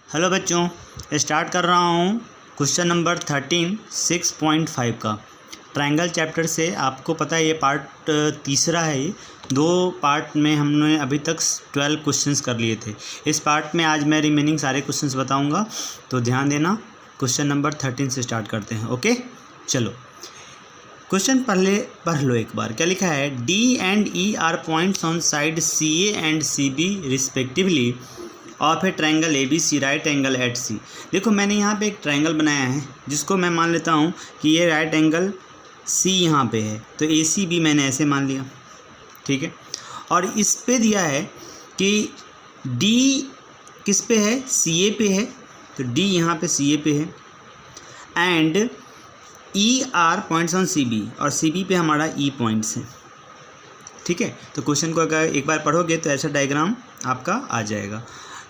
Hello बच्चों, start कर रहा हूँ क्वेश्चन नंबर 13 6.5 का ट्रायंगल चैप्टर से। आपको पता है ये पार्ट तीसरा है। ये दो पार्ट में हमने अभी तक 12 क्वेश्चंस कर लिए थे। इस पार्ट में आज मैं रिमेनिंग सारे क्वेश्चंस बताऊंगा, तो ध्यान देना। क्वेश्चन नंबर 13 से स्टार्ट करते हैं। ओके, चलो क्वेश्चन पहले पढ़ लो एक बार। क्या लिखा है? D and E are points on side C A and C B respectively of a triangle A B C right angle at C. देखो मैंने यहाँ पे एक ट्रायंगल बनाया है जिसको मैं मान लेता हूँ कि ये राइट एंगल सी यहाँ पे है, तो ए सी बी मैंने ऐसे मान लिया, ठीक है। और इस पे दिया है कि डी किस पे है? सी ए पे है, तो डी यहाँ पे सी ए पे है। And E are points on C B, और सी बी पे हमारा ई पॉइंट्स है, ठीक है। तो क्वेश्चन को अगर एक बार पढ़ोगे तो ऐसा डायग्राम आपका आ जाएगा।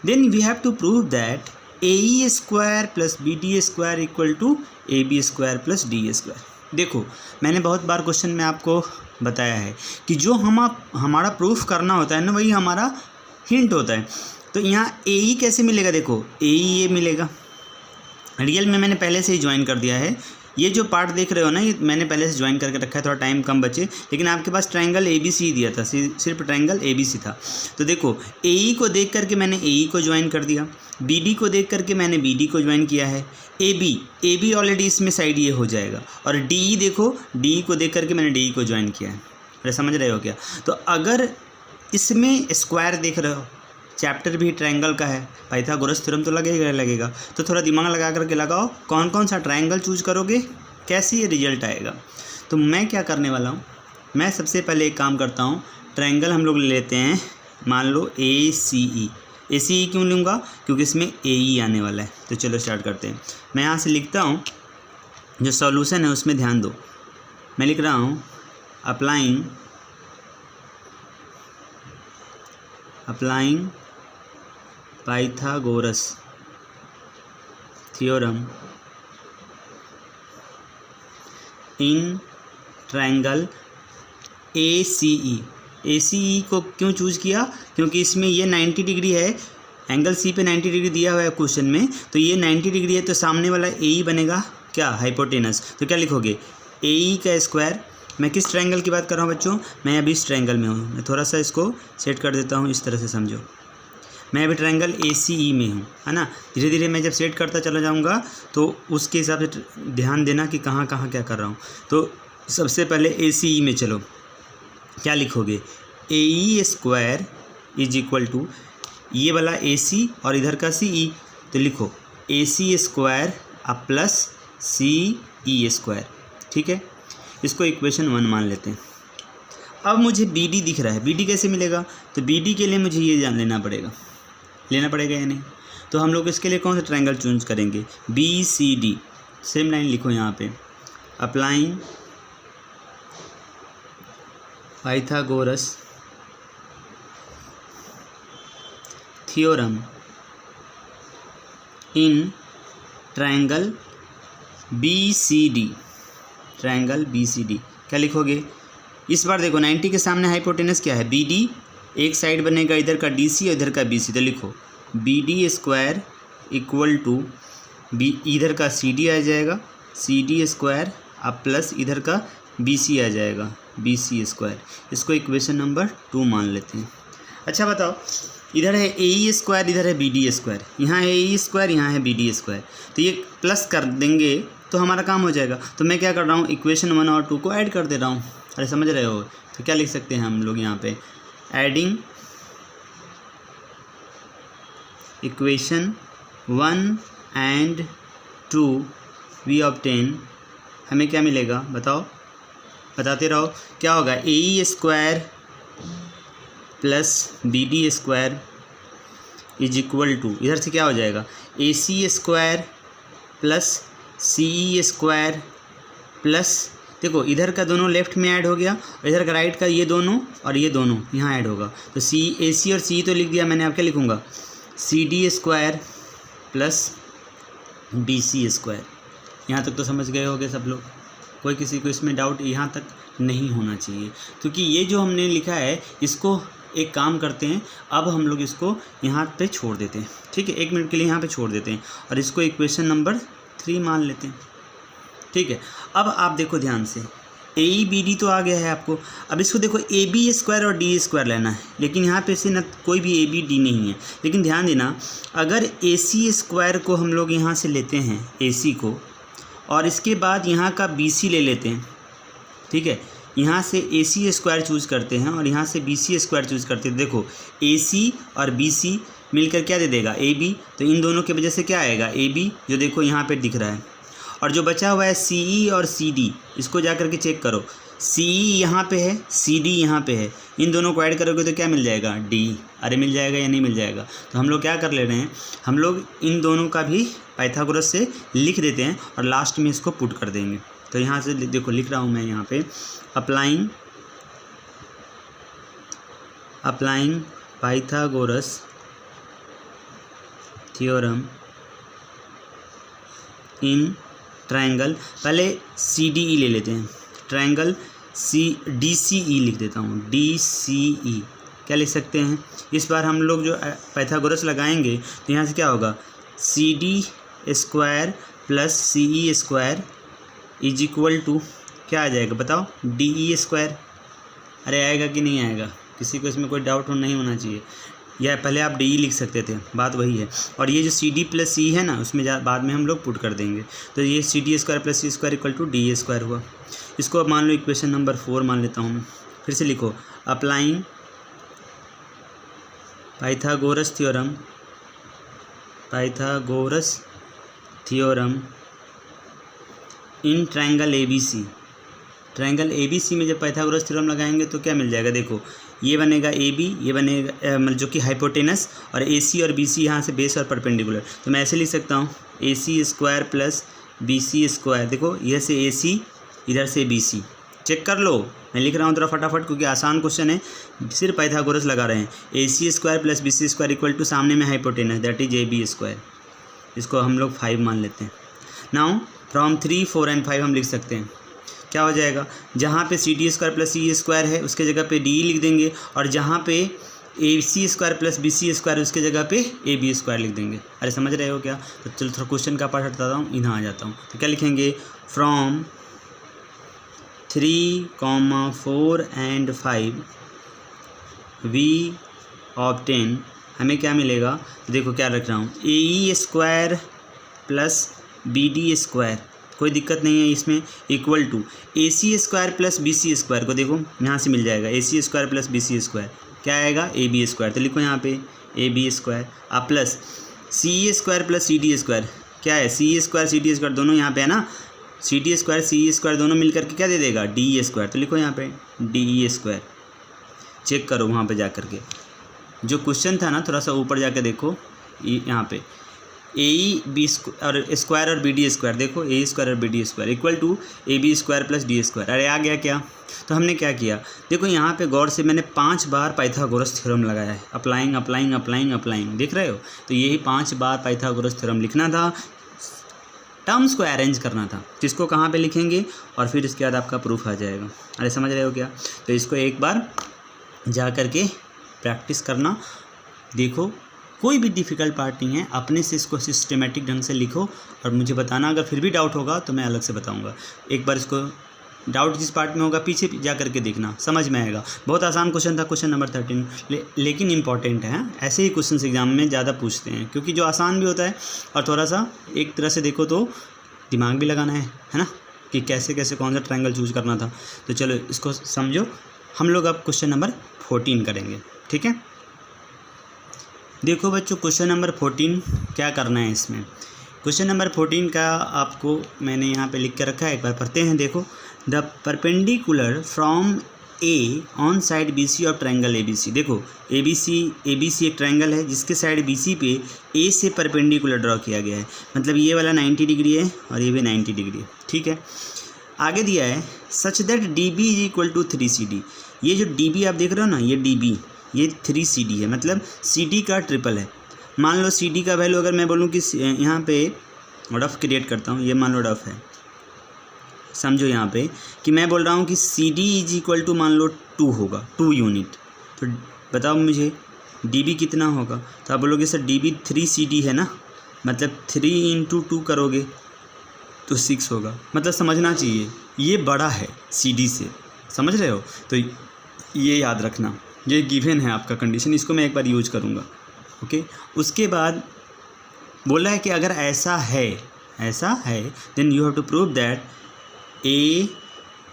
Then we have to prove that A E square plus B D square equal to A B square plus D square. देखो मैंने बहुत बार क्वेश्चन में आपको बताया है कि जो हमारा प्रूफ करना होता है ना, वही हमारा हिंट होता है। तो यहाँ ए ई कैसे मिलेगा? देखो ए ई ये मिलेगा, रियल में मैंने पहले से ही ज्वाइन कर दिया है। ये जो पार्ट देख रहे हो ना, ये मैंने पहले से ज्वाइन करके रखा है, थोड़ा टाइम कम बचे। लेकिन आपके पास ट्रायंगल ए बी सी दिया था, सिर्फ ट्रायंगल ए बी सी था। तो देखो ए ई को देख करके मैंने ए ई को ज्वाइन कर दिया, बी डी को देख करके मैंने बी डी को ज्वाइन किया है, ए बी ऑलरेडी इसमें साइड ये हो जाएगा। और डी ई देखो, डी ई को देख करके मैंने डी ई को ज्वाइन किया है। अरे समझ रहे हो क्या? तो अगर इसमें स्क्वायर देख रहे हो, चैप्टर भी ट्रायंगल का है, पाइथागोरस थ्योरम तो लगेगा। तो थोड़ा दिमाग लगा करके लगाओ, कौन कौन सा ट्रायंगल चूज करोगे, कैसे ये रिजल्ट आएगा। तो मैं क्या करने वाला हूँ, मैं सबसे पहले एक काम करता हूँ। ट्रायंगल हम लोग ले लेते हैं, मान लो ए सी ई। ए सी ई क्यों लूँगा? क्योंकि इसमें ए ई आने वाला है। तो चलो स्टार्ट करते हैं। मैं यहाँ से लिखता हूँ, जो सॉल्यूशन है उसमें ध्यान दो। मैं लिख रहा हूँ applying Pythagoras theorem in triangle A C E. A C E को क्यों चूज़ किया? क्योंकि इसमें ये 90 डिग्री है, एंगल सी पे 90 डिग्री दिया हुआ है क्वेश्चन में। तो ये 90 डिग्री है, तो सामने वाला ए ई बनेगा क्या? हाइपोटेनस। तो क्या लिखोगे? ए ई का स्क्वायर। मैं किस ट्रायंगल की बात कर रहा हूँ बच्चों? मैं अभी इस ट्रायंगल में हूँ। मैं थोड़ा सा इसको सेट कर देता हूँ, इस तरह से समझो। मैं अभी ट्रायंगल ए सी ई में हूँ, है ना। धीरे धीरे मैं जब सेट करता चला जाऊँगा तो उसके हिसाब से ध्यान देना कि कहाँ कहाँ क्या कर रहा हूँ। तो सबसे पहले ए सी ई में चलो, क्या लिखोगे? ए E square is equal to ये वाला ए सी और इधर का सी ई। तो लिखो ए सी स्क्वायर अब प्लस सी ई स्क्वायर, ठीक है। इसको इक्वेशन 1 मान लेते हैं। अब मुझे बी डी दिख रहा है, बी डी कैसे मिलेगा? तो बी डी के लिए मुझे ये जान लेना पड़ेगा या नहीं। तो हम लोग इसके लिए कौन सा ट्रायंगल चूज करेंगे? B C D. Same line लिखो यहाँ पे, applying Pythagoras theorem in triangle B C D. Triangle B C D क्या लिखोगे? इस बार देखो 90 के सामने हाइपोटेनस क्या है? B D. एक साइड बनेगा इधर का डी सी और इधर का बी सी। तो लिखो B D square equal to B, इधर का सी डी आ जाएगा, सी डी स्क्वायर अब प्लस इधर का बी सी आ जाएगा, बी सी स्क्वायर। इसको इक्वेशन नंबर 2 मान लेते हैं। अच्छा बताओ, इधर है ए ई स्क्वायर, इधर है बी डी स्क्वायर। यहाँ है ए ई स्क्वायर, यहाँ है बी डी स्क्वायर। तो ये प्लस कर देंगे तो हमारा काम हो जाएगा। तो मैं क्या कर रहा हूँ, इक्वेशन 1 और 2 को ऐड कर दे रहा हूँ। अरे समझ रहे हो? तो क्या लिख सकते हैं हम लोग यहाँ पे? Adding equation 1 and 2 we obtain. हमें क्या मिलेगा बताओ, बताते रहो। क्या होगा? A E square plus B D square is equal to, इधर से क्या हो जाएगा? A C square plus C E square plus, देखो इधर का दोनों लेफ्ट में ऐड हो गया और इधर का राइट का ये दोनों और ये दोनों यहाँ ऐड होगा। तो सी ए सी और सी तो लिख दिया मैंने। अब क्या लिखूँगा? C D square plus B C square. यहाँ तक तो समझ गए होंगे सब लोग, कोई किसी को इसमें डाउट यहाँ तक नहीं होना चाहिए। क्योंकि ये जो हमने लिखा है इसको एक काम करते हैं, अब हम लोग इसको यहाँ पे छोड़ देते हैं, ठीक है, 1 मिनट के लिए यहाँ पे छोड़ देते हैं और इसको इक्वेशन नंबर 3 मान लेते हैं, ठीक है। अब आप देखो ध्यान से, AEBD तो आ गया है आपको। अब इसको देखो AB² और D² लेना है, लेकिन यहाँ पे से ना कोई भी ABD नहीं है। लेकिन ध्यान देना, अगर AC² को हम लोग यहाँ से लेते हैं AC को, और इसके बाद यहाँ का BC ले लेते हैं, ठीक है, यहाँ से AC² चूज़ करते हैं और यहाँ से BC² चूज़ करते हैं। देखो AC और BC मिलकर क्या दे देगा, AB। तो इन दोनों के वजह से क्या आएगा, AB, जो देखो यहाँ पे दिख रहा है। और जो बचा हुआ है CE और CD, इसको जा कर के चेक करो, CE यहाँ पे है, CD यहाँ पे है, इन दोनों को ऐड करोगे तो क्या मिल जाएगा, D। अरे मिल जाएगा या नहीं मिल जाएगा। तो हम लोग क्या कर ले रहे हैं, हम लोग इन दोनों का भी पाइथागोरस से लिख देते हैं और लास्ट में इसको पुट कर देंगे। तो यहाँ से देखो लिख रहा हूँ मैं यहाँ पे, applying Pythagoras theorem in triangle, पहले CDE ले लेते हैं, ट्रायंगल DCE लिख देता हूँ, DCE क्या लिख सकते हैं। इस बार हम लोग जो पाइथागोरस लगाएंगे तो यहाँ से क्या होगा, CD² plus CE² is equal to क्या आ जाएगा बताओ, DE²। अरे आएगा कि नहीं आएगा, किसी को इसमें कोई डाउट नहीं होना चाहिए। या पहले आप DE लिख सकते थे, बात वही है। और ये जो CD प्लस C है ना, उसमें बाद में हम लोग पुट कर देंगे। तो ये CD² plus C² equal to DE² हुआ। इसको अब मान लो इक्वेशन नंबर 4 मान लेता हूँ। फिर से लिखो, applying Pythagoras theorem in triangle ABC। Triangle ABC में जब पाइथागोरस थ्योरम लगाएंगे तो क्या मिल जाएगा, देखो ये बनेगा AB, ये बनेगा जो कि हाइपोटेनस, और AC और BC यहाँ से बेस और परपेंडिकुलर। तो मैं ऐसे लिख सकता हूँ AC² प्लस BC²। देखो इधर से AC, इधर से BC, चेक कर लो, मैं लिख रहा हूँ थोड़ा फटाफट क्योंकि आसान क्वेश्चन है, सिर्फ पाइथागोरस लगा रहे हैं। AC² plus BC² equal to सामने में हाइपोटेनस, दैट इज AB²। इसको हम लोग 5 मान लेते हैं। नाउ फ्रॉम 3, 4 एंड 5 हम लिख सकते हैं, क्या हो जाएगा, जहाँ पे CD² प्लस CE² है उसके जगह पे DE लिख देंगे, और जहाँ पे AC² प्लस BC² उसके जगह पे AB² लिख देंगे। अरे समझ रहे हो क्या। तो चलो थोड़ा क्वेश्चन का पार्ट हटाता हूँ, इधर आ जाता हूँ। तो क्या लिखेंगे, फ्रॉम 3, 4 एंड 5 वी ऑब्टेन, हमें क्या मिलेगा, देखो क्या रख रहा हूँ, AE² प्लस BD², कोई दिक्कत नहीं है इसमें, equal to AC² plus BC² को देखो यहाँ से मिल जाएगा, AC² प्लस BC² क्या आएगा, AB²। तो लिखो यहाँ पे AB², आप प्लस CE² प्लस CD² क्या है, CE² CD² दोनों यहाँ पे है ना, CD² CE² दोनों मिल करके क्या दे देगा, DE²। तो लिखो यहाँ पे DE², चेक करो वहाँ पे जा कर के जो क्वेश्चन था ना, थोड़ा सा ऊपर जाके देखो, यहाँ पे AE² और BD², देखो AE² और BD² equal to AB² plus D²। अरे आ गया क्या। तो हमने क्या किया, देखो यहाँ पे गौर से मैंने 5 बार पाइथागोरस थ्योरम लगाया है, अप्लाइंग, देख रहे हो। तो यही 5 बार पाइथागोरस थ्योरम लिखना था, टर्म्स को अरेंज करना था, जिसको कहाँ पे लिखेंगे और फिर इसके बाद आपका प्रूफ आ जाएगा। अरे समझ रहे हो क्या। तो इसको एक बार जा कर के प्रैक्टिस करना, देखो कोई भी डिफ़िकल्ट पार्ट नहीं है, अपने से इसको सिस्टमेटिक ढंग से लिखो और मुझे बताना। अगर फिर भी डाउट होगा तो मैं अलग से बताऊंगा। एक बार इसको डाउट जिस पार्ट में होगा पीछे जा करके देखना, समझ में आएगा। बहुत आसान क्वेश्चन था, क्वेश्चन नंबर 13, लेकिन इंपॉर्टेंट है। ऐसे ही क्वेश्चन एग्जाम में ज़्यादा पूछते हैं, क्योंकि जो आसान भी होता है और थोड़ा सा एक तरह से देखो तो दिमाग भी लगाना है ना, कि कैसे कैसे कौन सा ट्रायंगल चूज़ करना था। तो चलो इसको समझो। हम लोग अब क्वेश्चन नंबर 14 करेंगे, ठीक है। देखो बच्चों, क्वेश्चन नंबर 14 क्या करना है इसमें। क्वेश्चन नंबर 14 का आपको मैंने यहाँ पे लिख के रखा है, एक बार पढ़ते हैं। देखो, the perpendicular from A on side BC of triangle ABC। देखो ABC एक ट्रायंगल है जिसके साइड BC पे A से परपेंडिकुलर ड्रॉ किया गया है, मतलब ये वाला 90 डिग्री है और ये भी 90 डिग्री है, ठीक है। आगे दिया है such that DB is equal to 3CD। ये जो DB आप देख रहे हो ना, ये DB, ये 3CD है, मतलब CD का ट्रिपल है। मान लो CD का वैल्यू अगर मैं बोलूँ कि यहाँ पे रफ क्रिएट करता हूँ, ये मान लो रफ है, समझो यहाँ पे कि मैं बोल रहा हूँ कि CD इज इक्वल टू मान लो 2 होगा, 2 यूनिट। तो बताओ मुझे डी कितना होगा। तो आप बोलोगे सर डी 3CD है ना, मतलब 3 × 2 करोगे तो 6 होगा। मतलब समझना चाहिए ये बड़ा है CD से, समझ रहे हो। तो ये याद रखना, ये गिवन है आपका कंडीशन, इसको मैं एक बार यूज करूँगा। ओके, उसके बाद बोला है कि अगर ऐसा है then you have to prove that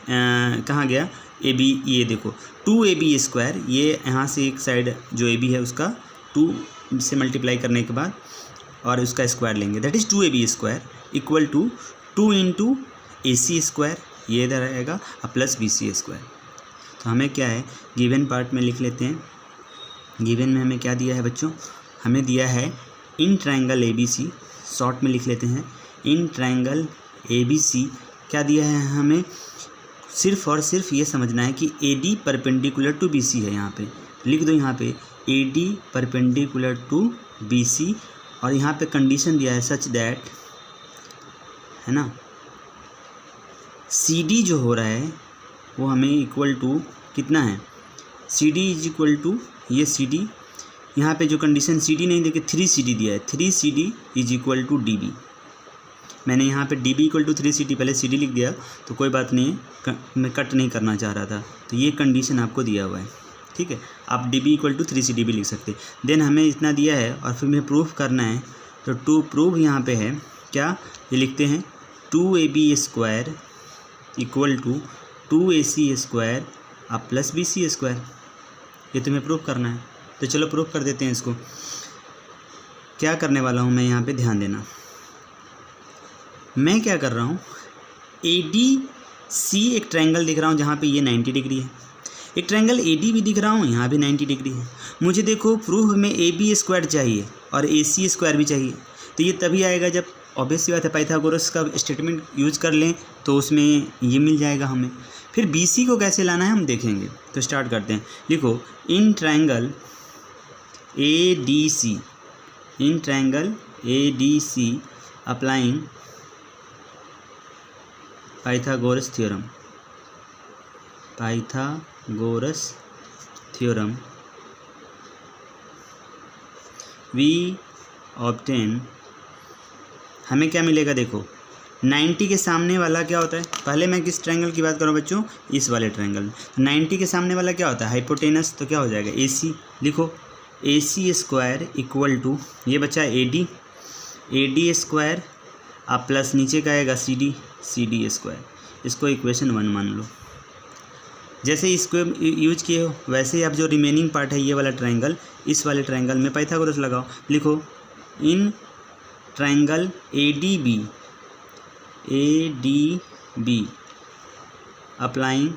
कहाँ गया AB, ये देखो 2AB², ये यहाँ से एक साइड जो AB है उसका 2 से मल्टीप्लाई करने के बाद और उसका स्क्वायर लेंगे, that is 2AB² equal to 2 × AC², ये इधर आएगा और प्लस BC²। तो हमें क्या है गिवन पार्ट में लिख लेते हैं। गिवन में हमें क्या दिया है बच्चों, हमें दिया है इन ट्रायंगल ABC, शॉर्ट में लिख लेते हैं इन ट्रायंगल ABC। क्या दिया है हमें, सिर्फ और सिर्फ ये समझना है कि AD परपेंडिकुलर टू BC है। यहाँ पे लिख दो, यहाँ पे AD परपेंडिकुलर टू BC, और यहाँ पे कंडीशन दिया है सच दैट, है ना, CD जो हो रहा है वो हमें इक्वल टू कितना है, CD इज इक्वल टू ये CD, यहाँ पे जो कंडीशन CD नहीं देके 3CD दिया है, 3CD is equal to DB। मैंने यहाँ पे DB इक्वल टू 3CD पहले CD लिख दिया, तो कोई बात नहीं, मैं कट नहीं करना चाह रहा था, तो ये कंडीशन आपको दिया हुआ है, ठीक है। आप DB इक्वल टू 3CD भी लिख सकते। देन हमें इतना दिया है और फिर हमें प्रूफ करना है, तो टू प्रूव यहाँ पे है क्या, ये लिखते हैं 2AB² इक्वल टू 2AC² अब प्लस BC², ये तुम्हें प्रूफ करना है। तो चलो प्रूफ कर देते हैं इसको। क्या करने वाला हूँ मैं, यहाँ पे ध्यान देना, मैं क्या कर रहा हूँ, ADC एक ट्रायंगल दिख रहा हूँ जहाँ पे ये 90 डिग्री है, एक ट्रायंगल AD भी दिख रहा हूँ यहाँ भी 90 डिग्री है। मुझे देखो प्रूफ में AB² चाहिए और AC² भी चाहिए, तो ये तभी आएगा जब ऑब्वियस सी बात है पाइथागोरस का स्टेटमेंट यूज कर लें तो उसमें ये मिल जाएगा हमें। फिर BC को कैसे लाना है हम देखेंगे, तो स्टार्ट करते हैं। लिखो in triangle ADC, in triangle ADC applying Pythagoras theorem, Pythagoras theorem we obtain, हमें क्या मिलेगा देखो 90 के सामने वाला क्या होता है, पहले मैं किस ट्रायंगल की बात करूँ बच्चों, इस वाले ट्रायंगल में। 90 के सामने वाला क्या होता है हाइपोटेनस, तो क्या हो जाएगा AC, लिखो AC² इक्वल टू ये बचा AD² अब प्लस नीचे का आएगा CD², इसको इक्वेशन 1 मान लो। जैसे इसको यूज किए हो वैसे ही अब जो रिमेनिंग पार्ट है ये वाला ट्रायंगल, इस वाले ट्रायंगल में पाइथागोरस लगाओ। लिखो in triangle ADB applying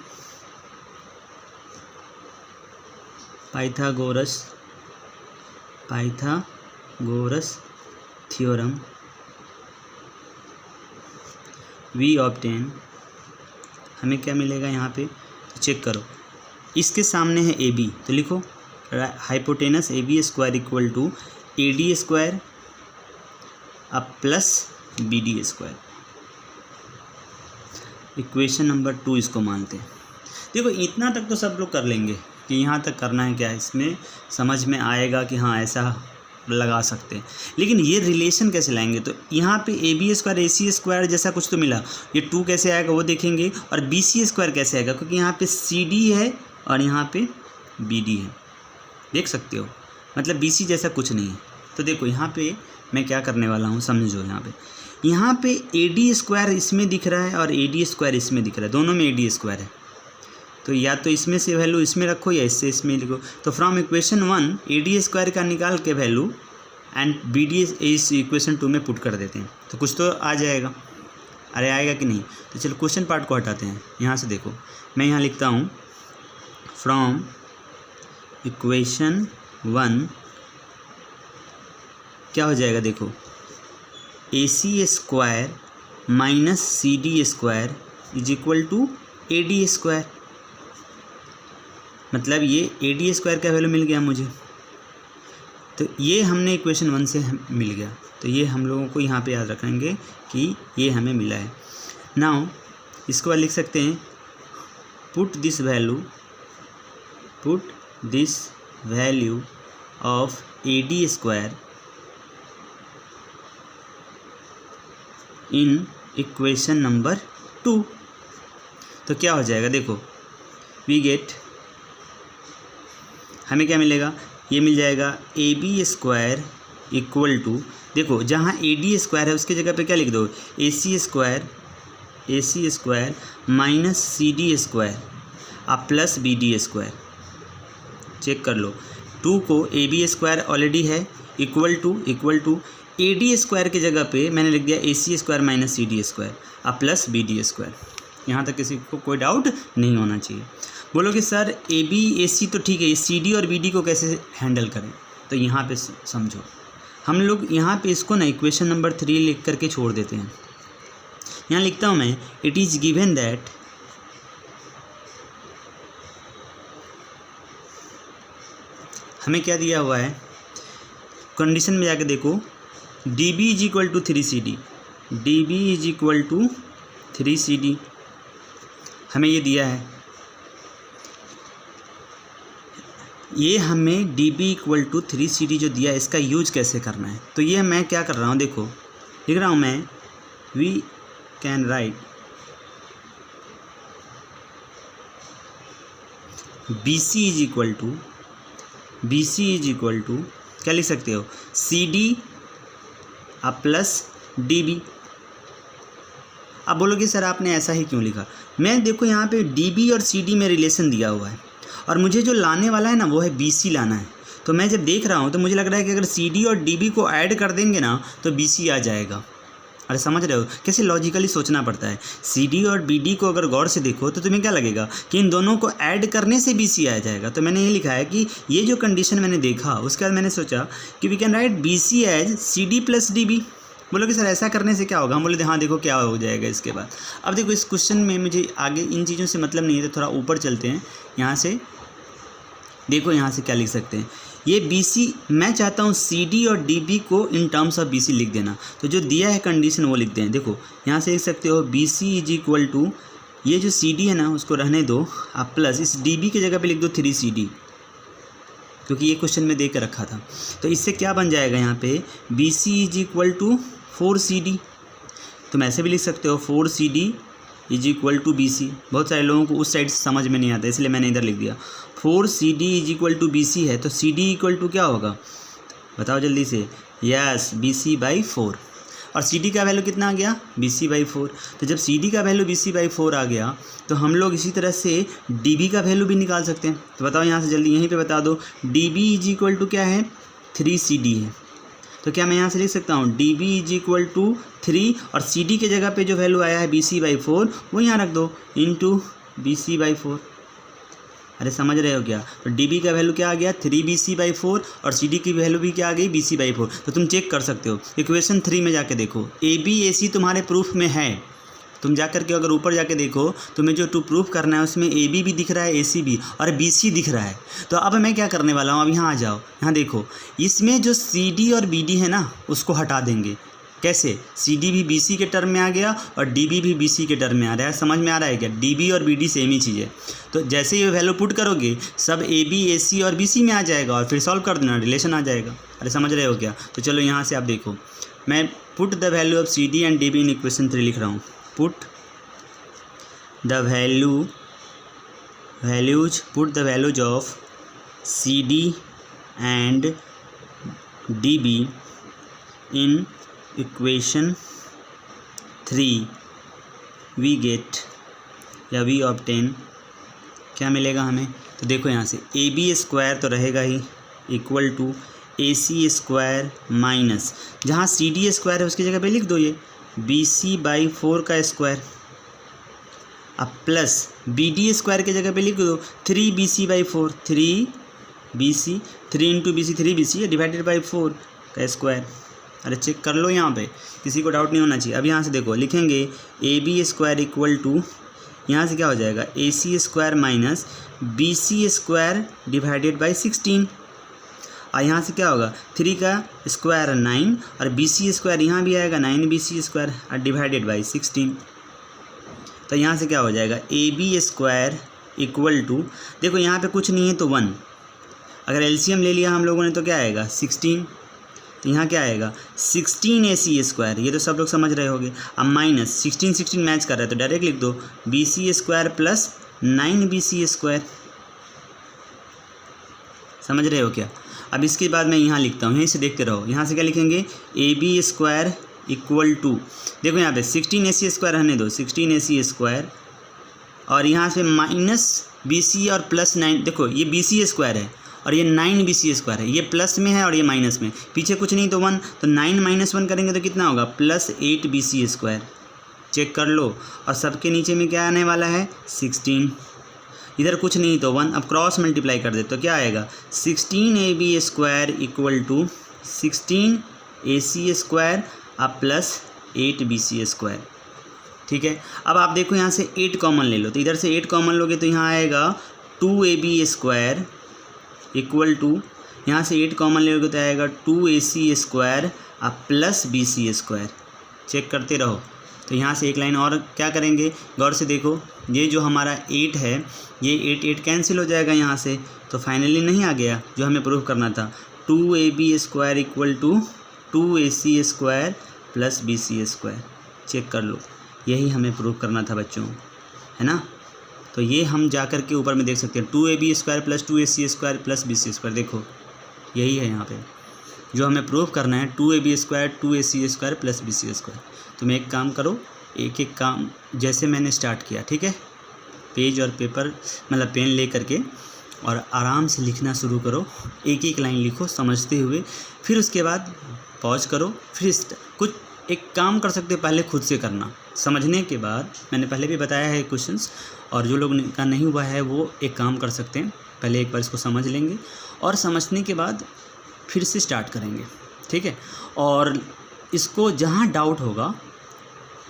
Pythagoras theorem we obtain, हमें क्या मिलेगा यहाँ पे चेक करो, इसके सामने है AB, तो लिखो hypotenuse AB² equal to AD² अब प्लस BD², इक्वेशन नंबर 2 इसको मानते हैं। देखो इतना तक तो सब लोग कर लेंगे कि यहाँ तक करना है क्या, इसमें समझ में आएगा कि हाँ ऐसा लगा सकते हैं, लेकिन ये रिलेशन कैसे लाएंगे। तो यहाँ पे AB² AC² जैसा कुछ तो मिला, ये 2 कैसे आएगा वो देखेंगे, और BC² कैसे आएगा, क्योंकि यहाँ पे CD है और यहाँ पे BD है, देख सकते हो, मतलब BC जैसा कुछ नहीं है। तो देखो यहाँ पे मैं क्या करने वाला हूँ समझो, यहाँ पे AD² इसमें दिख रहा है और AD² इसमें दिख रहा है, दोनों में AD² है, तो या तो इसमें से वैल्यू इसमें रखो या इससे इसमें लिखो। तो फ्रॉम इक्वेशन 1 AD² का निकाल के वैल्यू एंड BD इस इक्वेशन 2 में पुट कर देते हैं, तो कुछ तो आ जाएगा। अरे आएगा कि नहीं, तो चलो क्वेश्चन पार्ट को हटाते हैं। यहाँ से देखो मैं यहाँ लिखता हूँ फ्रॉम इक्वेशन 1 क्या हो जाएगा, देखो AC² minus CD² is equal to AD², मतलब ये AD² का वैल्यू मिल गया मुझे, तो ये हमने इक्वेशन 1 से मिल गया, तो ये हम लोगों को यहाँ पे याद रखेंगे कि ये हमें मिला है। नाउ इसको लिख सकते हैं put this value of AD square in equation number 2। तो क्या हो जाएगा, देखो वी गेट, हमें क्या मिलेगा, ये मिल जाएगा AB स्क्वायर इक्वल टू, देखो जहाँ AD स्क्वायर है उसकी जगह पे क्या लिख दो, AC square minus CD square अब प्लस BD स्क्वायर। चेक कर लो, 2 को AB स्क्वायर ऑलरेडी है इक्वल टू AD स्क्वायर की जगह पे मैंने लिख दिया AC square minus CD square अब प्लस BD स्क्वायर। यहाँ तक किसी को कोई डाउट नहीं होना चाहिए। बोलो कि सर AB AC तो ठीक है, CD और BD को कैसे हैंडल करें, तो यहाँ पे समझो, हम लोग यहाँ पे इसको ना इक्वेशन नंबर 3 लिख करके छोड़ देते हैं। यहाँ लिखता हूँ मैं, इट इज़ गिवन दैट हमें क्या दिया हुआ है, कंडीशन में जाके देखो, DB is equal to 3CD, DB is equal to 3CD हमें ये दिया है। ये हमें DB इक्वल टू 3CD जो दिया है, इसका यूज कैसे करना है, तो ये मैं क्या कर रहा हूँ, देखो लिख रहा हूँ मैं, we can write BC is equal to क्या लिख सकते हो, CD अब प्लस DB। अब बोलोगे सर आपने ऐसा ही क्यों लिखा, मैं देखो यहाँ पे DB और CD में रिलेशन दिया हुआ है और मुझे जो लाने वाला है ना वो है BC लाना है। तो मैं जब देख रहा हूँ तो मुझे लग रहा है कि अगर CD और DB को ऐड कर देंगे ना तो BC आ जाएगा। अरे समझ रहे हो कैसे लॉजिकली सोचना पड़ता है। CD और BD को अगर गौर से देखो तो तुम्हें क्या लगेगा कि इन दोनों को ऐड करने से BC आ जाएगा। तो मैंने ये लिखा है कि ये जो कंडीशन मैंने देखा उसके बाद मैंने सोचा कि we can write BC as CD plus DB। बोलो कि सर ऐसा करने से क्या होगा, हम बोले हाँ देखो क्या हो जाएगा इसके बाद। अब देखो इस क्वेश्चन में मुझे आगे इन चीज़ों से मतलब नहीं है, तो थोड़ा ऊपर चलते हैं। यहाँ से देखो, यहाँ से क्या लिख सकते हैं, ये BC मैं चाहता हूँ CD और DB को इन टर्म्स ऑफ BC लिख देना। तो जो दिया है कंडीशन वो लिखते हैं। देखो यहाँ से लिख सकते हो BC इज इक्वल टू, ये जो CD है ना उसको रहने दो, आप प्लस इस DB की जगह पे लिख दो 3CD, क्योंकि ये क्वेश्चन में दे कर रखा था। तो इससे क्या बन जाएगा यहाँ पे, BC is equal to 4CD। तुम ऐसे भी लिख सकते हो 4CD is equal to BC। बहुत सारे लोगों को उस साइड से समझ में नहीं आता, इसलिए मैंने इधर लिख दिया 4CD is equal to BC है। तो CD इक्वल टू क्या होगा, बताओ जल्दी से, यस BC/4। और CD का वैल्यू कितना आ गया, BC/4। तो जब CD का वैल्यू BC/4 आ गया तो हम लोग इसी तरह से DB का वैल्यू भी निकाल सकते हैं। तो बताओ यहाँ से जल्दी, यहीं पे बता दो, DB इज इक्वल टू क्या है, 3CD है। तो क्या मैं यहाँ से लिख सकता हूँ DB इज इक्वल टू 3 और CD के जगह पे जो वैल्यू आया है BC/4 वो यहाँ रख दो इंटू BC/4। अरे समझ रहे हो क्या, तो DB का वैल्यू क्या आ गया 3BC/4 और CD की वैल्यू भी क्या आ गई BC/4। तो तुम चेक कर सकते हो इक्वेशन 3 में जाके देखो, AB AC तुम्हारे प्रूफ में है। तुम जा कर के अगर ऊपर जाके देखो तुम्हें जो टू प्रूफ करना है उसमें AB भी दिख रहा है, AC भी, और BC दिख रहा है। तो अब मैं क्या करने वाला हूँ, अब यहाँ आ जाओ, यहाँ देखो, इसमें जो CD और BD है ना उसको हटा देंगे। कैसे, CD भी BC के टर्म में आ गया और DB भी BC के टर्म में आ रहा है। समझ में आ रहा है क्या, DB और BD सेम ही चीज़ है। तो जैसे ये वैल्यू पुट करोगे सब AB AC और BC में आ जाएगा और फिर सॉल्व कर देना, रिलेशन आ जाएगा। अरे समझ रहे हो क्या। तो चलो यहाँ से आप देखो, मैं put the value of CD and DB in equation 3 लिख रहा हूँ। Put the values of CD and DB in equation 3 we get या वी ऑब्टेन, क्या मिलेगा हमें। तो देखो यहाँ से AB स्क्वायर तो रहेगा ही equal to AC square minus, जहाँ CD स्क्वायर है उसकी जगह पे लिख दो ये BC/4 का स्क्वायर, अब प्लस BD स्क्वायर की जगह पे लिख दो 3BC/4, 3BC, 3 into BC 3BC divided by 4 का स्क्वायर। अरे चेक कर लो, यहाँ पे किसी को डाउट नहीं होना चाहिए। अब यहाँ से देखो लिखेंगे AB स्क्वायर इक्वल टू, यहाँ से क्या हो जाएगा AC square minus BC square divided by 16, और यहाँ से क्या होगा 3 का स्क्वायर 9 और BC स्क्वायर यहाँ भी आएगा 9BC स्क्वायर और डिवाइडेड बाई 16। तो यहाँ से क्या हो जाएगा AB स्क्वायर इक्वल टू, देखो यहाँ पे कुछ नहीं है तो 1, अगर एलसीएम ले लिया हम लोगों ने तो क्या आएगा 16, तो यहाँ क्या आएगा 16ac², ये तो सब लोग समझ रहे होंगे। अब माइनस 16 मैच कर रहा है तो डायरेक्ट लिख दो bc² प्लस 9bc², समझ रहे हो क्या। अब इसके बाद मैं यहाँ लिखता हूँ, यहीं से देखते रहो, यहाँ से क्या लिखेंगे ab² इक्वल टू, देखो यहाँ पे 16ac² रहने दो 16ac² और यहाँ से माइनस bc और प्लस 9, देखो ये bc² है और ये 9bc² है, ये प्लस में है और ये माइनस में, पीछे कुछ नहीं तो 1, तो 9 माइनस 1 करेंगे तो कितना होगा प्लस 8bc², चेक कर लो। और सबके नीचे में क्या आने वाला है 16, इधर कुछ नहीं तो 1, अब क्रॉस मल्टीप्लाई कर दे तो क्या आएगा 16ab² इक्वल टू 16ac² अब प्लस 8bc², ठीक है। अब आप देखो यहाँ से 8 कॉमन ले लो, तो इधर से 8 कॉमन लोगे तो यहाँ आएगा 2ab² इक्वल टू, यहाँ से 8 कॉमन ले लोगे तो आएगा 2ac² अब प्लस bc², चेक करते रहो। तो यहाँ से एक लाइन और क्या करेंगे, गौर से देखो, ये जो हमारा 8 है ये 8 कैंसिल हो जाएगा यहाँ से, तो फाइनली नहीं आ गया जो हमें प्रूफ करना था 2ab² equal to 2ac² plus bc², check कर लो, यही हमें प्रूफ करना था बच्चों, है ना। तो ये हम जा कर के ऊपर में देख सकते हैं 2ab² plus 2ac² plus bc², देखो यही है यहाँ पे जो हमें प्रूफ करना है 2ab² 2ac² प्लस bc²। तुम एक काम करो, एक एक काम जैसे मैंने स्टार्ट किया, ठीक है, पेज और पेपर मतलब पेन ले करके और आराम से लिखना शुरू करो, एक एक लाइन लिखो समझते हुए, फिर उसके बाद पॉज करो, फिर कुछ एक काम कर सकते हो, पहले खुद से करना, समझने के बाद मैंने पहले भी बताया है क्वेश्चंस, और जो लोग का नहीं हुआ है वो एक काम कर सकते हैं, पहले एक बार इसको समझ लेंगे और समझने के बाद फिर से स्टार्ट करेंगे, ठीक है। और इसको जहाँ डाउट होगा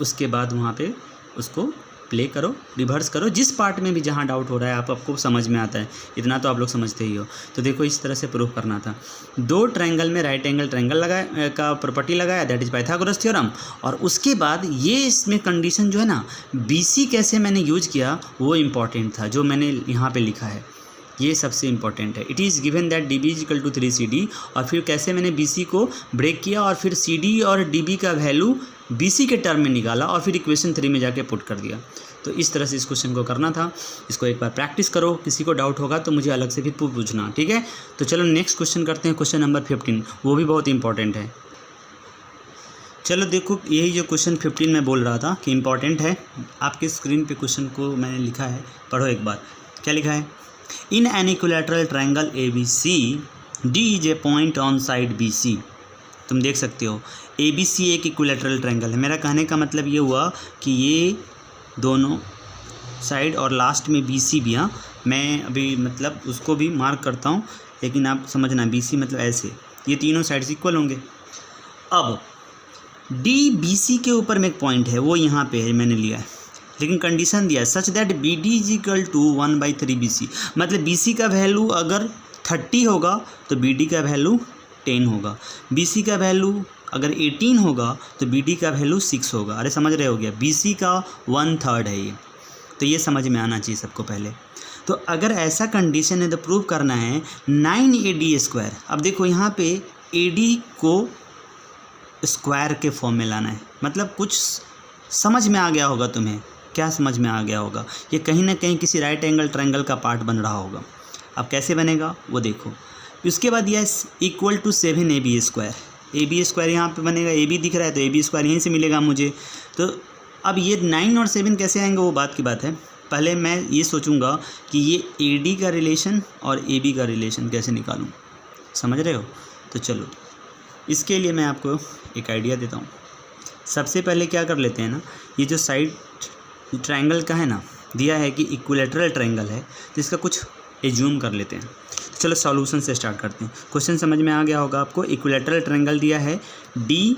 उसके बाद वहाँ पे उसको प्ले करो, रिवर्स करो, जिस पार्ट में भी जहाँ डाउट हो रहा है आपको समझ में आता है, इतना तो आप लोग समझते ही हो। तो देखो इस तरह से प्रूफ करना था, दो ट्रायंगल में राइट एंगल ट्रायंगल लगाया का प्रॉपर्टी लगाया, दैट इज पाइथागोरस थ्योरम, और उसके बाद ये इसमें कंडीशन जो है ना BC कैसे मैंने यूज किया वो इम्पॉर्टेंट था, जो मैंने यहाँ पे लिखा है ये सबसे इंपॉर्टेंट है। It is given that DB is equal to 3CD, और फिर कैसे मैंने BC को ब्रेक किया और फिर CD और DB का वैल्यू BC के टर्म में निकाला और फिर इक्वेशन 3 में जाके पुट कर दिया। तो इस तरह से इस क्वेश्चन को करना था, इसको एक बार प्रैक्टिस करो, किसी को डाउट होगा तो मुझे अलग से भी पूछना, ठीक है। तो चलो नेक्स्ट क्वेश्चन करते हैं, क्वेश्चन नंबर 15, वो भी बहुत इंपॉर्टेंट है। चलो देखो यही जो क्वेश्चन 15 में बोल रहा था कि इंपॉर्टेंट है, आपके स्क्रीन पे क्वेश्चन को मैंने लिखा है, पढ़ो एक बार क्या लिखा है। इन an equilateral triangle ABC D is a point on side BC, तुम देख सकते हो ABC एक इक्विलैटरल ट्रायंगल है। मेरा कहने का मतलब ये हुआ कि ये दोनों साइड और लास्ट में BC भी, हाँ मैं अभी मतलब उसको भी मार्क करता हूँ, लेकिन आप समझना BC मतलब ऐसे, ये तीनों साइड्स इक्वल होंगे। अब D BC के ऊपर में एक पॉइंट है, वो यहाँ पे है, मैंने लिया है, लेकिन कंडीशन दिया है such that BD is equal to 1/3 BC, मतलब BC का वैल्यू अगर 30 होगा तो BD का वैल्यू 10 होगा, BC का वैल्यू अगर 18 होगा तो BD का वैल्यू 6 होगा। अरे समझ रहे हो गया, BC का 1/3 है ये, तो ये समझ में आना चाहिए सबको पहले। तो अगर ऐसा कंडीशन है तो प्रूव करना है 9AD²। अब देखो यहाँ पे AD को स्क्वायर के फॉर्म में लाना है, मतलब कुछ समझ में आ गया होगा तुम्हें, क्या समझ में आ गया होगा, ये कहीं ना कहीं किसी राइट एंगल ट्रायंगल का पार्ट बन रहा होगा। अब कैसे बनेगा वो देखो। उसके बाद यह इक्वल टू 7AB², AB² यहाँ पे बनेगा, AB दिख रहा है तो AB² यहीं से मिलेगा मुझे। तो अब ये 9 और 7 कैसे आएंगे वो बात की बात है, पहले मैं ये सोचूंगा कि ये AD का रिलेशन और AB का रिलेशन कैसे निकालूं, समझ रहे हो। तो चलो इसके लिए मैं आपको एक आइडिया देता हूँ। सबसे पहले क्या कर लेते हैं ना, ये जो साइड ट्रायंगल का है ना दिया है कि इक्विलैटरल ट्रायंगल है, तो इसका कुछ एज्यूम कर लेते हैं। चलो सॉल्यूशन से स्टार्ट करते हैं। क्वेश्चन समझ में आ गया होगा आपको, इक्विलैटरल ट्रायंगल दिया है, D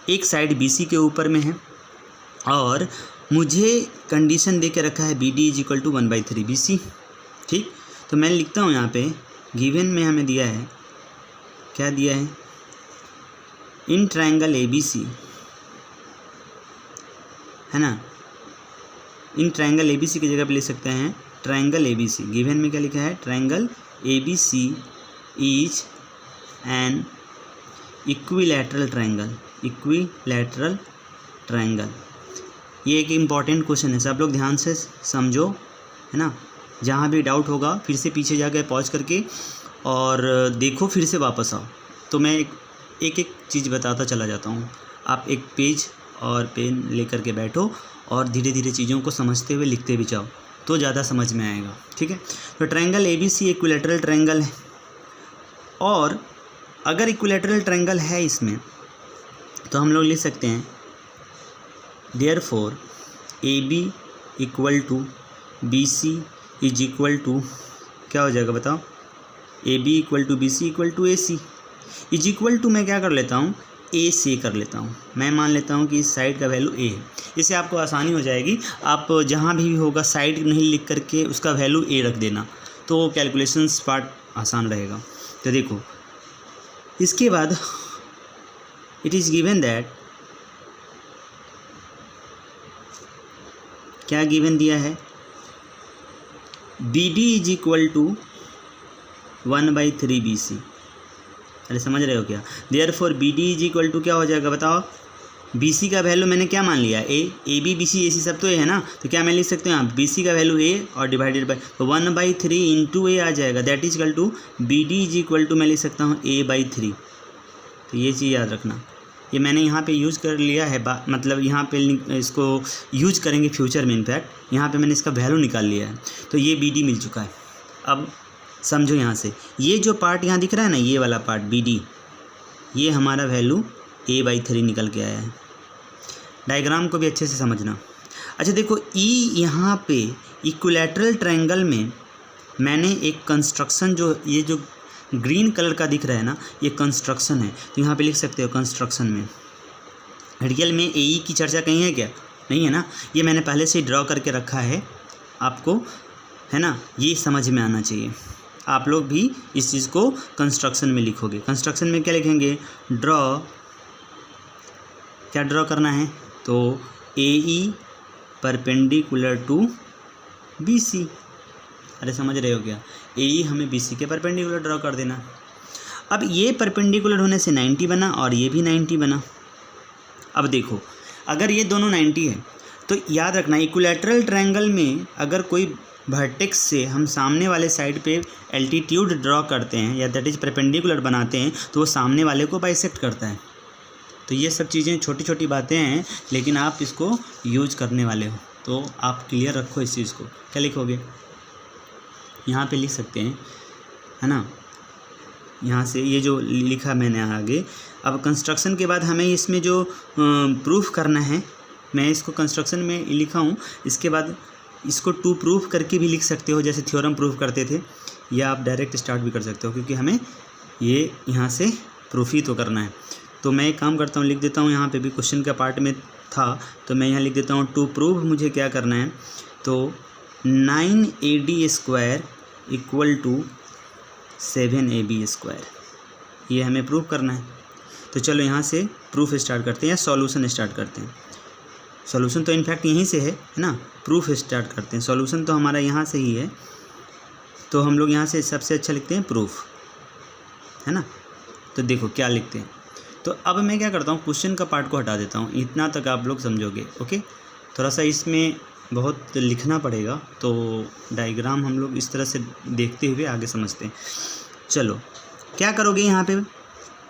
एक साइड BC के ऊपर में है और मुझे कंडीशन दे के रखा है BD is equal to 1/3 BC, ठीक। तो मैं लिखता हूँ यहाँ पे गिवन में हमें दिया है, क्या दिया है, इन ट्रायंगल ABC, है ना, इन ट्रायंगल ABC की जगह पे ले सकते हैं ट्रायंगल ABC। गिवन में क्या लिखा है, triangle ABC is an equilateral triangle. ये एक इम्पॉर्टेंट क्वेश्चन है, सब लोग ध्यान से समझो, है ना। जहाँ भी डाउट होगा फिर से पीछे जाकर पॉज करके और देखो, फिर से वापस आओ। तो मैं एक एक चीज़ बताता चला जाता हूँ। आप एक पेज और पेन लेकर के बैठो और धीरे धीरे चीज़ों को समझते हुए लिखते भी जाओ, तो ज़्यादा समझ में आएगा, ठीक है। तो ट्रायंगल ABC इक्विलैटरल ट्रायंगल है, और अगर इक्विलैटरल ट्रायंगल है इसमें तो हम लोग लिख सकते हैं therefore AB equal to BC is equal to, क्या हो जाएगा बताओ, AB equal to BC equal to AC is equal to, मैं क्या कर लेता हूँ, A से कर लेता हूँ। मैं मान लेता हूँ कि इस साइड का वैल्यू A है, इससे आपको आसानी हो जाएगी। आप जहाँ भी होगा साइड नहीं लिख करके उसका वैल्यू A रख देना, तो कैलकुलेशंस पार्ट आसान रहेगा। तो देखो, इसके बाद इट इज़ गिवन दैट, क्या गिवन दिया है, BD is equal to 1/3 BC। अरे समझ रहे हो क्या? Therefore BD is equal to क्या हो जाएगा बताओ, BC का वैल्यू मैंने क्या मान लिया, AB BC AC सब तो ए है ना, तो क्या मैं लिख सकते हैं आप, BC का वैल्यू A और डिवाइडेड बाई, तो 1/3 इंटू A आ जाएगा, that is equal to BD is equal to मैं लिख सकता हूँ A/3। तो ये चीज़ याद रखना, ये मैंने यहाँ पे यूज़ कर लिया है, मतलब यहाँ पे इसको यूज करेंगे फ्यूचर में। इनफैक्ट यहाँ पे मैंने इसका वैल्यू निकाल लिया है, तो ये BD मिल चुका है। अब समझो यहाँ से, ये जो पार्ट यहाँ दिख रहा है ना, ये वाला पार्ट BD, ये हमारा वैल्यू A/3 निकल के आया है। डायग्राम को भी अच्छे से समझना। अच्छा देखो, E यहाँ पे इक्विलैटरल ट्रायंगल में मैंने एक कंस्ट्रक्शन, जो ये जो ग्रीन कलर का दिख रहा है ना, ये कंस्ट्रक्शन है, तो यहाँ पे लिख सकते हो कंस्ट्रक्शन में। रियल में AE की चर्चा कहीं है क्या? नहीं है ना, ये मैंने पहले से ड्रॉ करके रखा है आपको, है ना। ये समझ में आना चाहिए। आप लोग भी इस चीज़ को कंस्ट्रक्शन में लिखोगे। कंस्ट्रक्शन में क्या लिखेंगे, ड्रॉ, क्या ड्रॉ करना है, तो AE परपेंडिकुलर टू BC। अरे समझ रहे हो क्या, AE हमें BC के परपेंडिकुलर ड्रॉ कर देना। अब ये परपेंडिकुलर होने से 90 बना और ये भी 90 बना। अब देखो, अगर ये दोनों 90 है तो याद रखना, इक्विलैटरल ट्रायंगल में अगर कोई वर्टेक्स से हम सामने वाले साइड पे एल्टीट्यूड ड्रॉ करते हैं या दैट इज परपेंडिकुलर बनाते हैं, तो वो सामने वाले को बाइसेक्ट करता है। तो ये सब चीज़ें छोटी छोटी बातें हैं, लेकिन आप इसको यूज करने वाले हो, तो आप क्लियर रखो इस चीज़ को। क्या लिखोगे, यहाँ पे लिख सकते हैं, है ना, यहाँ से ये जो लिखा मैंने आगे। अब कंस्ट्रक्शन के बाद हमें इसमें जो प्रूफ करना है, मैं इसको कंस्ट्रक्शन में लिखा हूँ, इसके बाद इसको टू प्रूफ करके भी लिख सकते हो, जैसे थ्योरम प्रूफ करते थे, या आप डायरेक्ट स्टार्ट भी कर सकते हो, क्योंकि हमें ये यहाँ से प्रूफ ही तो करना है। तो मैं एक काम करता हूँ, लिख देता हूँ, यहाँ पे भी क्वेश्चन का पार्ट में था, तो मैं यहाँ लिख देता हूँ टू प्रूफ मुझे क्या करना है, तो 9AD² इक्वल टू 7AB², ये हमें प्रूफ करना है। तो चलो यहाँ से प्रूफ स्टार्ट करते हैं या सॉल्यूशन स्टार्ट करते हैं। सॉल्यूशन तो इनफैक्ट यहीं से है ना, प्रूफ स्टार्ट करते हैं, सॉल्यूशन तो हमारा यहाँ से ही है, तो हम लोग यहाँ से सबसे अच्छा लिखते हैं प्रूफ, है ना। तो देखो क्या लिखते हैं, तो अब मैं क्या करता हूँ, क्वेश्चन का पार्ट को हटा देता हूँ, इतना तक आप लोग समझोगे, ओके। थोड़ा सा इसमें बहुत लिखना पड़ेगा, तो डायग्राम हम लोग इस तरह से देखते हुए आगे समझते हैं। चलो क्या करोगे, यहाँ पे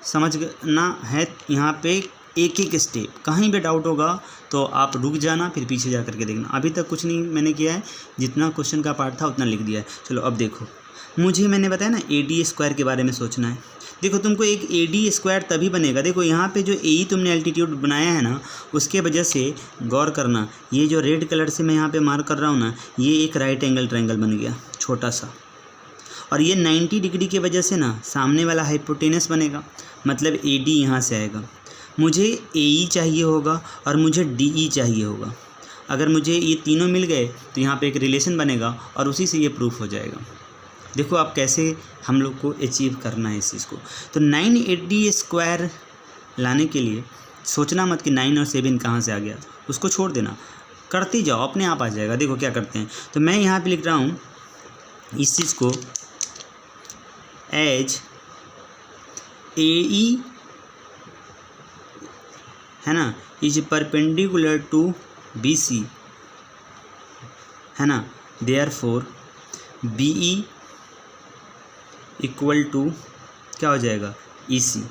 समझना है, यहाँ पे एक एक स्टेप, कहीं भी डाउट होगा तो आप रुक जाना, फिर पीछे जा करके देखना। अभी तक कुछ नहीं मैंने किया है, जितना क्वेश्चन का पार्ट था उतना लिख दिया है। चलो अब देखो, मुझे मैंने बताया ना AD² के बारे में सोचना है। देखो तुमको एक AD² तभी बनेगा, देखो यहाँ पे जो AE तुमने एल्टीट्यूड बनाया है ना, उसके वजह से गौर करना, ये जो रेड कलर से मैं यहाँ पे मार्क कर रहा हूँ ना, ये एक राइट एंगल ट्रायंगल बन गया छोटा सा, और ये 90 डिग्री की वजह से ना सामने वाला हाइपोटेनस बनेगा, मतलब AD यहाँ से आएगा। मुझे AE चाहिए होगा और मुझे DE चाहिए होगा। अगर मुझे ये तीनों मिल गए तो यहाँ पे एक रिलेशन बनेगा और उसी से ये प्रूफ हो जाएगा। देखो आप कैसे हम लोग को अचीव करना है इस चीज़ को। तो 9AD² लाने के लिए सोचना मत कि 9 और 7 कहाँ से आ गया, उसको छोड़ देना, करते जाओ, अपने आप आ जाएगा। देखो क्या करते हैं, तो मैं यहाँ पे लिख रहा हूँ इस चीज़ को एज AE है ना इज परपेंडिकुलर टू BC है ना, देयरफॉर BE इक्वल टू क्या हो जाएगा EC।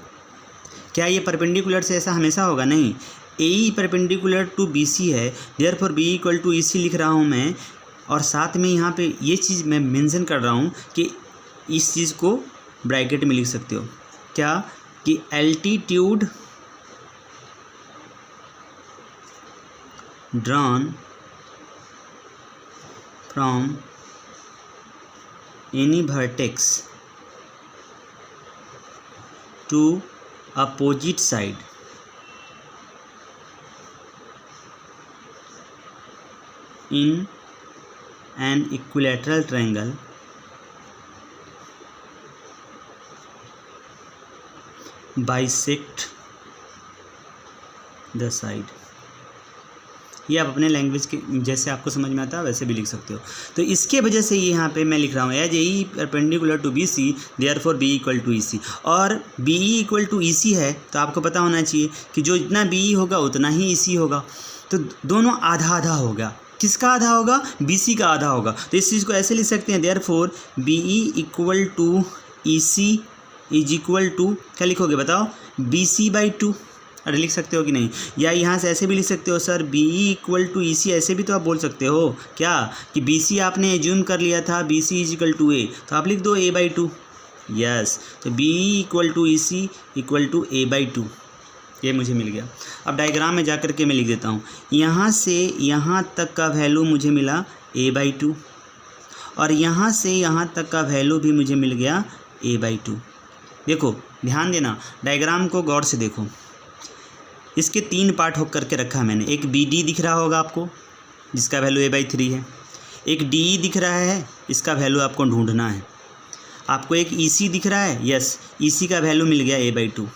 क्या ये परपेंडिकुलर से ऐसा हमेशा होगा? नहीं। AE परपेंडिकुलर टू BC है, therefore BE equal to EC लिख रहा हूँ मैं, और साथ में यहाँ पे ये चीज़ मैं मेंशन कर रहा हूँ कि इस चीज़ को ब्रैकेट में लिख सकते हो क्या, कि altitude drawn from any vertex to opposite side in an equilateral triangle bisect the side। ये आप अपने लैंग्वेज के जैसे आपको समझ में आता है वैसे भी लिख सकते हो। तो इसके वजह से ये यहाँ पे मैं लिख रहा हूँ as AE perpendicular to BC therefore BE equal to EC। और BE इक्वल टू EC है तो आपको पता होना चाहिए कि जो इतना BE होगा उतना ही EC होगा। तो दोनों आधा आधा होगा। किसका आधा होगा? BC का आधा होगा। तो इस चीज़ को ऐसे लिख सकते हैं, therefore BE equal to EC is equal to क्या लिखोगे बताओ? BC/2। अरे लिख सकते हो कि नहीं? या यहाँ से ऐसे भी लिख सकते हो sir, BE equal to EC, ऐसे भी तो आप बोल सकते हो क्या, कि BC आपने एज्यूम कर लिया था BC is equal to A, तो आप लिख दो A/2। यस, तो BE equal to EC equal to A/2, ये मुझे मिल गया। अब डायग्राम में जा कर के मैं लिख देता हूँ, यहाँ से यहाँ तक का वैल्यू मुझे मिला A/2, और यहाँ से यहाँ तक का वैल्यू भी मुझे मिल गया A/2। देखो ध्यान देना, डायग्राम को गौर से देखो। इसके 3 पार्ट हो करके रखा मैंने। एक BD दिख रहा होगा आपको, जिसका वैल्यू A/3 है। एक DE दिख रहा है, इसका वैल्यू आपको ढूंढना है। आपको एक EC दिख रहा है, यस, EC का वैल्यू मिल गया A/2।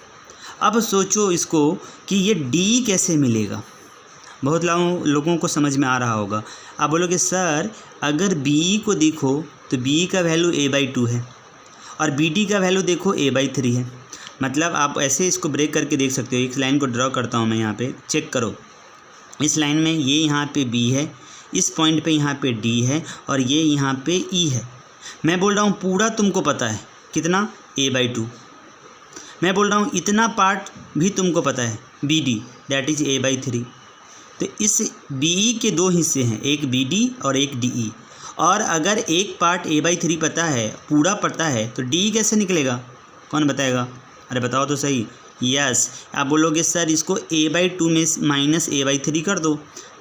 अब सोचो इसको कि ये DE कैसे मिलेगा। बहुत लोगों को समझ में आ रहा होगा। आप बोलोगे सर अगर BE को देखो तो BE का वैल्यू A/2 है, और BD का वैल्यू देखो A/3 है। मतलब आप ऐसे इसको ब्रेक करके देख सकते हो। एक लाइन को ड्रॉ करता हूँ मैं, यहाँ पे चेक करो। इस लाइन में ये यहाँ पे B है, इस पॉइंट पे यहाँ पे D है, और ये यहाँ पे E है। मैं बोल रहा हूँ पूरा तुमको पता है कितना, A/2। मैं बोल रहा हूँ इतना पार्ट भी तुमको पता है BD, दैट इज़ A/3। तो इस BE के 2 हिस्से हैं, एक BD और एक DE। और अगर एक पार्ट A/3 पता है, पूरा पता है, तो DE कैसे निकलेगा? कौन बताएगा? अरे बताओ तो सही। यस, आप बोलोगे सर इसको A/2 में माइनस A/3 कर दो,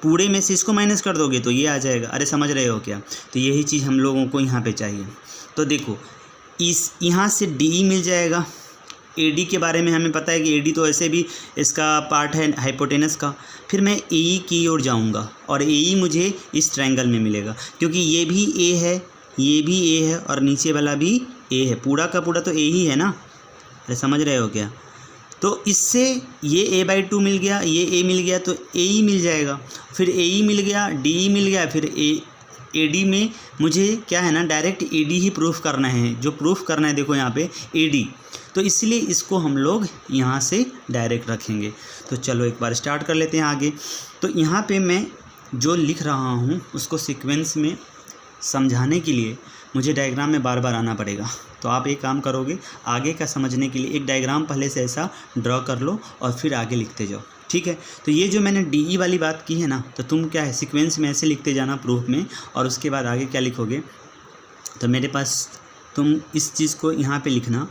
पूरे में से इसको माइनस कर दोगे तो ये आ जाएगा। अरे समझ रहे हो क्या? तो यही चीज़ हम लोगों को यहाँ पे चाहिए। तो देखो इस यहाँ से DE मिल जाएगा। AD के बारे में हमें पता है कि AD तो ऐसे भी इसका पार्ट है हाइपोटेनस का। फिर मैं AE की ओर जाऊँगा, और AE मुझे इस ट्रायंगल में मिलेगा, क्योंकि ये भी A है, ये भी A है, और नीचे वाला भी A है। पूरा का पूरा तो A ही है ना। अरे समझ रहे हो क्या? तो इससे ये A/2 मिल गया, ये A मिल गया, तो AE मिल जाएगा। फिर AE मिल गया, DE मिल गया, फिर AD में मुझे क्या है ना, डायरेक्ट AD ही प्रूफ करना है। जो प्रूफ करना है देखो यहाँ पे AD, तो इसलिए इसको हम लोग यहाँ से डायरेक्ट रखेंगे। तो चलो एक बार स्टार्ट कर लेते हैं आगे। तो यहाँ पे मैं जो लिख रहा हूँ उसको सीक्वेंस में समझाने के लिए मुझे डायग्राम में बार बार आना पड़ेगा। तो आप एक काम करोगे, आगे का समझने के लिए एक डायग्राम पहले से ऐसा ड्रॉ कर लो और फिर आगे लिखते जाओ, ठीक है? तो ये जो मैंने DE वाली बात की है ना, तो तुम क्या है सीक्वेंस में ऐसे लिखते जाना प्रूफ में, और उसके बाद आगे क्या लिखोगे। तो मेरे पास तुम इस चीज़ को यहाँ पे लिखना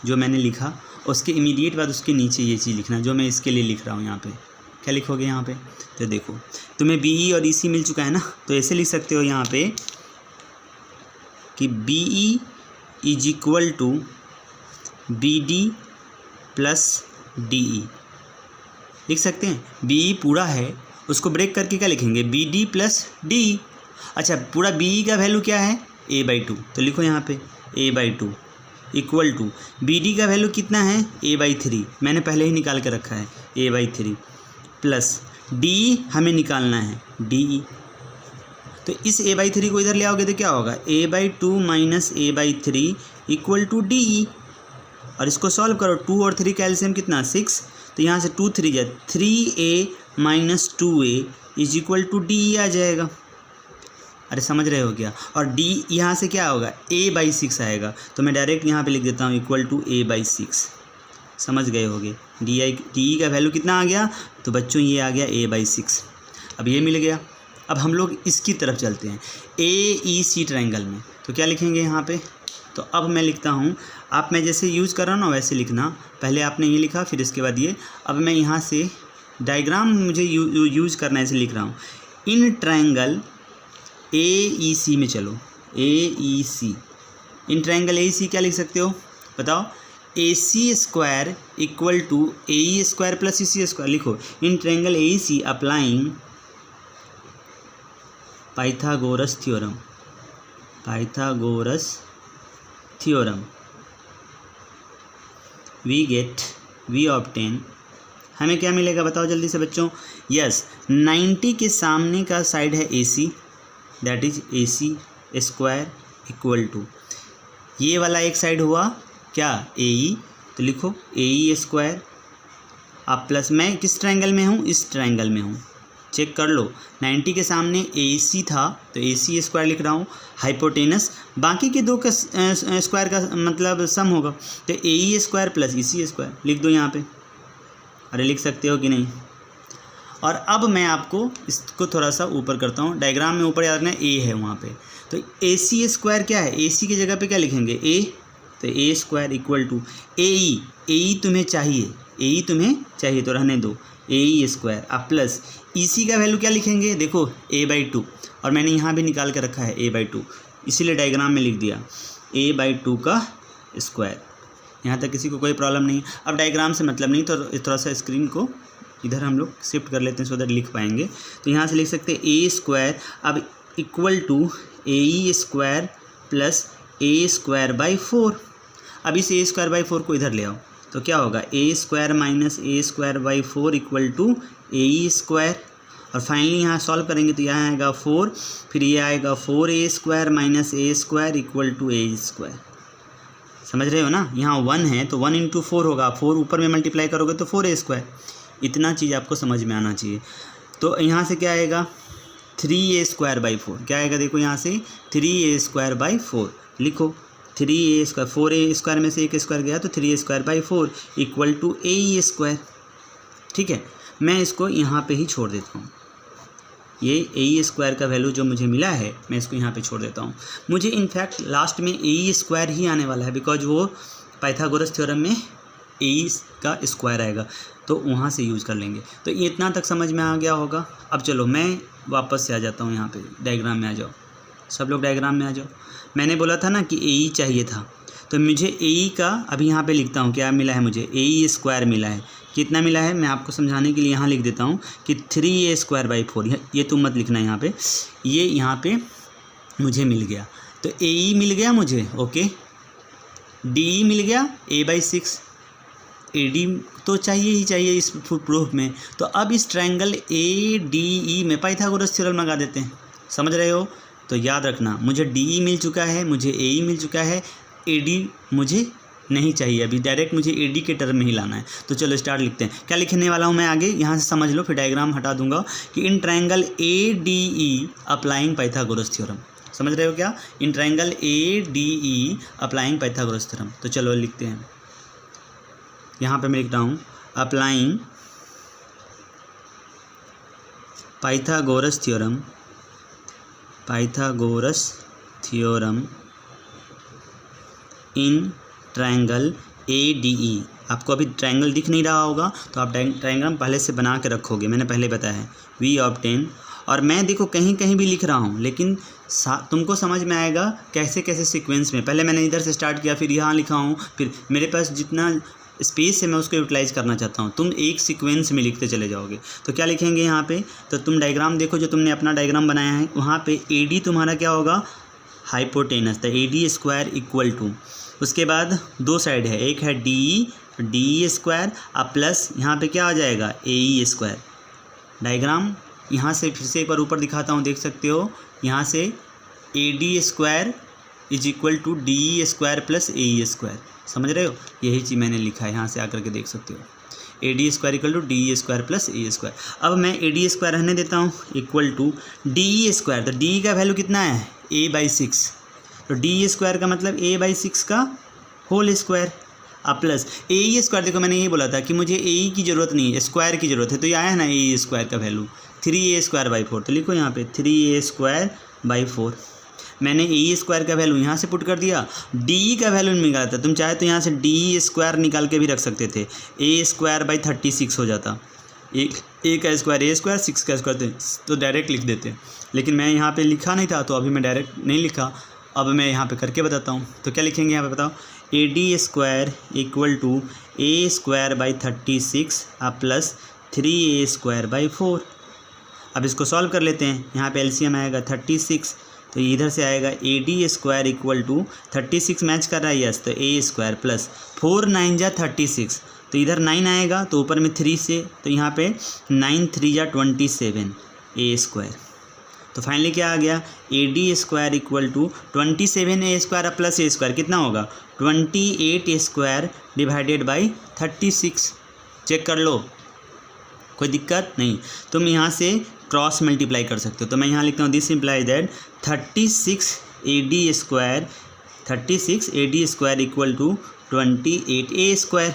जो मैंने लिखा, उसके इमीडिएट बाद उसके नीचे ये चीज़ लिखना जो मैं इसके लिए लिख रहा हूँ। यहाँ पे क्या लिखोगे यहाँ पे? तो देखो तुम्हें BE और EC मिल चुका है ना, तो ऐसे लिख सकते हो यहाँ पे कि BE is equal to BD plus DE लिख सकते हैं। BE पूरा है, उसको ब्रेक करके क्या लिखेंगे? BD plus DE। अच्छा, पूरा BE का वैल्यू क्या है? A/2, तो लिखो यहाँ पे A/2 इक्वल टू BD का वैल्यू कितना है? A/3, मैंने पहले ही निकाल के रखा है A/3, प्लस DE हमें निकालना है DE। तो इस A/3 को इधर ले आओगे तो क्या होगा? A/2 minus A/3 equal to DE। और इसको सॉल्व करो। 2 और 3 का एलसीएम कितना 6, तो यहाँ से 2 3 जा 3a minus 2a is equal to D आ जाएगा। अरे समझ रहे हो क्या? और d यहाँ से क्या होगा a/6 आएगा, तो मैं डायरेक्ट यहाँ पे लिख देता हूँ इक्वल टू a/6। समझ गए होगे। डी का वैल्यू कितना आ गया? तो बच्चों ये आ गया a/6। अब ये मिल गया। अब हम लोग इसकी तरफ चलते हैं AEC ट्रायंगल में, तो क्या लिखेंगे यहाँ पे? तो अब मैं लिखता हूँ, आप मैं जैसे यूज़ कर रहा हूँ ना वैसे लिखना। पहले आपने ये लिखा, फिर इसके बाद ये। अब मैं यहाँ से डायग्राम मुझे यूज़ करना है, ऐसे लिख रहा हूँ। इन ट्रायंगल AEC में चलो, AEC, इन ट्रायंगल AEC क्या लिख सकते हो बताओ? AC² equal to AE² plus EC²। लिखो, in triangle AEC applying Pythagoras theorem, Pythagoras theorem we obtain, हमें क्या मिलेगा बताओ जल्दी से बच्चों? यस, 90 के सामने का साइड है AC, that is AC² equal to, ये वाला एक साइड हुआ क्या AE, तो लिखो AE²। अब प्लस, मैं किस ट्रायंगल में हूँ? इस ट्रायंगल में हूँ, चेक कर लो। 90 के सामने AC था तो AC² लिख रहा हूँ, हाइपोटेनस बाकी के दो का स्क्वायर का मतलब सम होगा, तो AE² प्लस EC² लिख दो यहाँ पे। अरे लिख सकते हो कि नहीं? और अब मैं आपको इसको थोड़ा सा ऊपर करता हूँ, डायग्राम में ऊपर याद रखना A है वहाँ पे, तो AC² क्या है? AC की जगह पे क्या लिखेंगे? A, तो A² इक्वल टू AE तुम्हें चाहिए तो रहने दो AE²। अब प्लस EC का वैल्यू क्या लिखेंगे? देखो a/2, और मैंने यहाँ भी निकाल के रखा है a/2, इसीलिए डायग्राम में लिख दिया a/2 का स्क्वायर। यहाँ तक किसी को कोई प्रॉब्लम नहीं? अब डायग्राम से मतलब नहीं, तो थोड़ा सा स्क्रीन को इधर हम लोग शिफ्ट कर लेते हैं, सो दैट लिख पाएंगे। तो यहाँ से लिख सकते हैं A² अब equal to AE² plus A²/4। अब इस A²/4 को इधर ले आओ, तो क्या होगा? A² minus A²/4 equal to AE²। और फाइनली यहाँ सॉल्व करेंगे तो यहाँ आएगा 4, फिर ये आएगा 4A² minus A² equal to AE²। समझ रहे हो ना? यहाँ 1 है तो 1 × 4 होगा, 4 ऊपर में मल्टीप्लाई करोगे तो 4A²। इतना चीज़ आपको समझ में आना चाहिए। तो यहाँ से क्या आएगा? 3A²/4 क्या आएगा? देखो यहाँ से 3A²/4 लिखो, 3A², 4A² में से एक स्क्वायर गया तो 3A²/4 इक्वल टू AE²। ठीक है, मैं इसको यहाँ पे ही छोड़ देता हूँ। ये AE² का वैल्यू जो मुझे मिला है मैं इसको यहाँ पे छोड़ देता हूँ। मुझे इनफैक्ट लास्ट में AE² ही आने वाला है, बिकॉज वो पाइथागोरस थ्योरम में AE का स्क्वायर आएगा, तो वहाँ से यूज़ कर लेंगे। तो ये इतना तक समझ में आ गया होगा। अब चलो मैं वापस से आ जाता हूँ यहाँ पे, डायग्राम में आ जाओ, सब लोग डायग्राम में आ जाओ। मैंने बोला था ना कि AE चाहिए था, तो मुझे AE का अभी यहाँ पे लिखता हूँ क्या मिला है मुझे? AE² मिला है। कितना मिला है मैं आपको समझाने के लिए यहाँ लिख देता हूँ कि 3A²/4, ये तुम मत लिखना यहाँ पे, ये यहाँ पे मुझे मिल गया। तो AE मिल गया मुझे, ओके। DE मिल गया A/6, AD तो चाहिए ही चाहिए इस प्रूफ में। तो अब इस ट्रायंगल ADE में पाइथागोरस थ्योरम लगा देते हैं। समझ रहे हो? तो याद रखना, मुझे DE मिल चुका है, मुझे AE मिल चुका है, AD मुझे नहीं चाहिए अभी, डायरेक्ट मुझे AD के टर्म में ही लाना है। तो चलो स्टार्ट लिखते हैं। क्या लिखने वाला हूँ मैं आगे, यहाँ से समझ लो, फिर डायग्राम हटा दूंगा कि in triangle ADE applying Pythagoras theorem. समझ रहे हो क्या? In triangle ADE applying Pythagoras theorem. तो चलो लिखते हैं, यहाँ पे मैं लिख रहा हूँ applying Pythagoras theorem, Pythagoras theorem in triangle ADE। आपको अभी ट्रायंगल दिख नहीं रहा होगा तो आप ट्रायंगल पहले से बना के रखोगे, मैंने पहले बताया है। वी ऑब्टेन, और मैं देखो कहीं कहीं भी लिख रहा हूँ, लेकिन तुमको समझ में आएगा कैसे कैसे सीक्वेंस में। पहले मैंने इधर से स्टार्ट किया, फिर यहाँ लिखा हूँ, फिर मेरे पास जितना स्पेस है मैं उसको यूटिलाइज करना चाहता हूँ। तुम एक सीक्वेंस में लिखते चले जाओगे। तो क्या लिखेंगे यहाँ पे? तो तुम डायग्राम देखो, जो तुमने अपना डायग्राम बनाया है, वहाँ पे AD तुम्हारा क्या होगा? हाइपोटेनस, तो AD² इक्वल टू, उसके बाद दो साइड है, एक है DE² अब प्लस यहाँ पे क्या आ जाएगा? AE²। डायग्राम यहाँ से फिर से एक बार ऊपर दिखाता हूँ, देख सकते हो, यहाँ से AD² is equal to D E square plus A E square. समझ रहे हो, यही चीज़ मैंने लिखा है, यहाँ से आकर के देख सकते हो। A D square equal to D E square plus A square. अब मैं ए डी स्क्वायर रहने देता हूँ equal to D E square. तो डी का वैल्यू कितना है a/6, तो डी ई स्क्वायर का मतलब a/6 का होल स्क्वायर। अब प्लस ए ई स्क्वायर, देखो मैंने यही बोला था कि मुझे ए ई की ज़रूरत नहीं है, स्क्वायर की ज़रूरत है, तो ये आया है ना ए ई स्क्वायर का वैल्यू 3a²/4। तो लिखो यहाँ पे 3a²/4। मैंने ए ई स्क्वायर का वैल्यू यहाँ से पुट कर दिया, डी ई का वैल्यू निकाला था। तुम चाहे तो यहाँ से डी ई स्क्वायर निकाल के भी रख सकते थे, a²/36 हो जाता। ए का स्क्वायर ए स्क्वायर, 6 का स्क्वायर तो डायरेक्ट लिख देते, लेकिन मैं यहाँ पे लिखा नहीं था तो अभी मैं डायरेक्ट नहीं लिखा। अब मैं यहाँ पे करके बताता हूँ। तो क्या लिखेंगे यहाँ पे बताओ, A D square equal to a²/36 plus 3a²/4। अब इसको सॉल्व कर लेते हैं। यहाँ पे एलसीएम आएगा 36, तो इधर से आएगा A D square equal to 36 match कर रहा है यस, तो ए स्क्वायर प्लस 4 9 जा 36, तो इधर 9 आएगा तो ऊपर में 3 से, तो यहाँ पे 9 3 जा 27 ए स्क्वायर। तो फाइनली क्या आ गया, A D square equal to 27 A square plus A square कितना होगा 28 A square divided by 36। Check कर लो, कोई दिक्कत नहीं। तुम यहाँ से क्रॉस मल्टीप्लाई कर सकते हो। तो मैं यहाँ लिखता हूँ this imply that 36 A D square equal to 28 A square.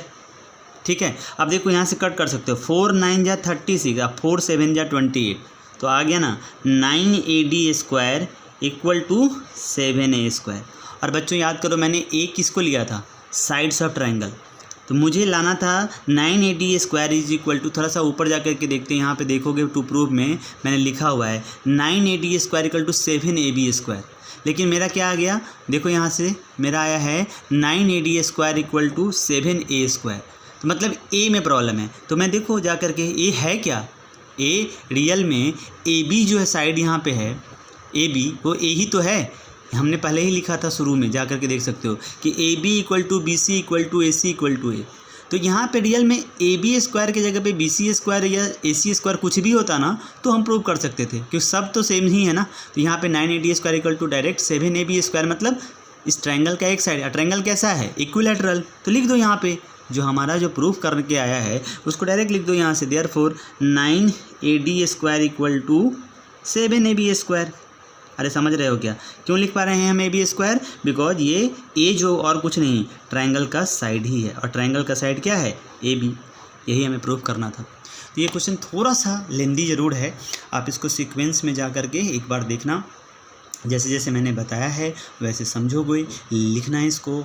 ठीक है, अब देखो यहाँ से कट कर सकते हो, 4 9 जा 36, अब 4 7 जा 28, तो आ गया ना 9 A D square equal to 7 A square. और बच्चों याद करो, मैंने ए किसको लिया था, साइड्स ऑफ ट्रायंगल, तो मुझे लाना था 9 A D square is equal to, थोड़ा सा ऊपर जा कर के देखते हैं, यहाँ पे देखोगे टू प्रूव में मैंने लिखा हुआ है 9 A D square equal to 7 A B square, लेकिन मेरा क्या आ गया, देखो यहाँ से मेरा आया है 9 A D square equal to 7 A square. तो मतलब ए में प्रॉब्लम है। तो मैं देखो जा कर के ए है क्या, ए रियल में ए बी जो है साइड यहाँ पे है, ए बी वो ए ही तो है, हमने पहले ही लिखा था शुरू में, जा कर के देख सकते हो कि A B equal to B C equal to A C equal to A. तो यहाँ पे रियल में ए बी स्क्वायर की जगह पे बी सी स्क्वायर या ए सी स्क्वायर कुछ भी होता ना तो हम प्रूव कर सकते थे, क्योंकि सब तो सेम ही है ना। तो यहाँ पे 9 A D square equal to direct 7 A B square, मतलब इस ट्रायंगल का एक साइड, ट्रायंगल कैसा है इक्विलैटरल, तो लिख दो यहाँ पे जो हमारा जो प्रूफ करके आया है उसको डायरेक्ट लिख दो यहाँ से, therefore 9 A D square equal to 7 A B square. अरे समझ रहे हो क्या, क्यों लिख पा रहे हैं हम ए बी स्क्वायर, बिकॉज ये ए जो और कुछ नहीं ट्रायंगल का साइड ही है, और ट्रायंगल का साइड क्या है ए बी, यही हमें प्रूफ करना था। तो ये क्वेश्चन थोड़ा सा लेंदी ज़रूर है, आप इसको सीक्वेंस में जा कर के एक बार देखना, जैसे जैसे मैंने बताया है वैसे समझोगे, लिखना है इसको,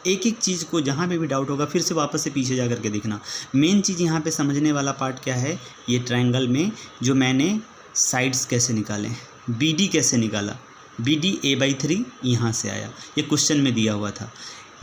एक एक चीज़ को जहाँ पे भी डाउट होगा फिर से वापस से पीछे जा कर के देखना। मेन चीज़ यहाँ पे समझने वाला पार्ट क्या है, ये ट्रायंगल में जो मैंने साइड्स कैसे निकाले, बी डी कैसे निकाला, बी डी a/3 यहाँ से आया, ये क्वेश्चन में दिया हुआ था,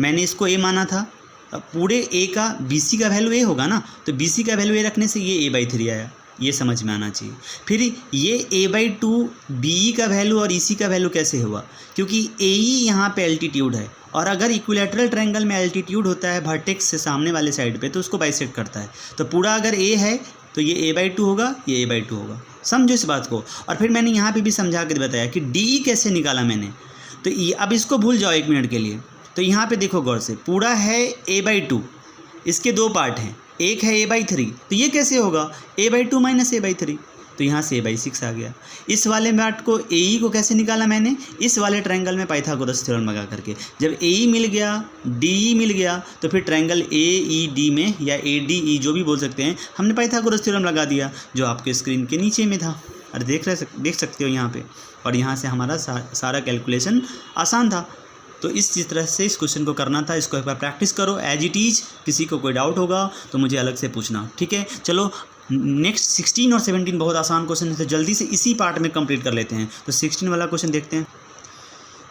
मैंने इसको ए माना था, अब पूरे ए का बी सी का वैल्यू ए होगा ना, तो बी सी का वैल्यू ए रखने से ये a/3 आया, ये समझ में आना चाहिए। फिर ये a/2 बी का वैल्यू और इसी का वैल्यू कैसे हुआ, क्योंकि ए ई यहाँ पे एल्टीट्यूड है, और अगर इक्विलैटरल ट्रायंगल में एल्टीट्यूड होता है वर्टेक्स से सामने वाले साइड पे तो उसको बाइसेक्ट करता है, तो पूरा अगर ए है तो ये a/2 होगा, ये a/2 होगा, समझो इस बात को। और फिर मैंने यहाँ पे भी समझा के बताया कि डी कैसे निकाला मैंने, तो अब इसको भूल जाओ 1 मिनट के लिए। तो यहाँ पे देखो गौर से, पूरा है a/2, इसके 2 पार्ट हैं, एक है a/3, तो ये कैसे होगा a/2 माइनस a/3, तो यहाँ से a/6 आ गया। इस वाले पार्ट को ए ई को कैसे निकाला मैंने, इस वाले ट्रायंगल में पाइथागोरस थ्योरम लगा करके, जब ए ई मिल गया डी ई मिल गया तो फिर ट्रायंगल ए ई डी में या ए डी ई जो भी बोल सकते हैं, हमने पाइथागोरस थ्योरम लगा दिया जो आपके स्क्रीन के नीचे में था। अरे देख सकते हो यहाँ पे, और यहाँ से हमारा सारा कैलकुलेशन आसान था। तो इस तरह से इस क्वेश्चन को करना था, इसको एक बार प्रैक्टिस करो एज इट इज़, किसी को कोई डाउट होगा तो मुझे अलग से पूछना, ठीक है। चलो नेक्स्ट 16 और 17 बहुत आसान क्वेश्चन है, तो जल्दी से इसी पार्ट में कंप्लीट कर लेते हैं। तो 16 वाला क्वेश्चन देखते हैं।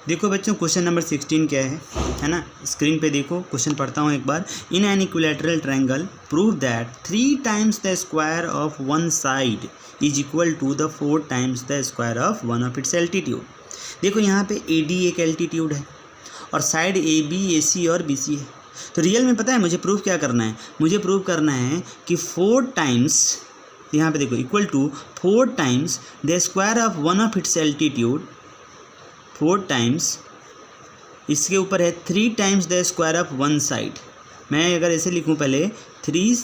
देखो बच्चों क्वेश्चन नंबर 16 क्या है ना, स्क्रीन पे देखो, क्वेश्चन पढ़ता हूँ एक बार। In an equilateral triangle prove that 3 times the square of one side is equal to the 4 times the square of one of its altitude. देखो यहाँ पे ए डी एक एल्टीट्यूड है और साइड ए बी ए सी और बी सी है, तो real में पता है मुझे प्रूव क्या करना है, मुझे प्रूव करना है कि 4 टाइम्स, यहाँ पे देखो equal to 4 times the square of one of its altitude, 4 times इसके ऊपर है 3 times the square of one side. मैं अगर ऐसे लिखूँ पहले 3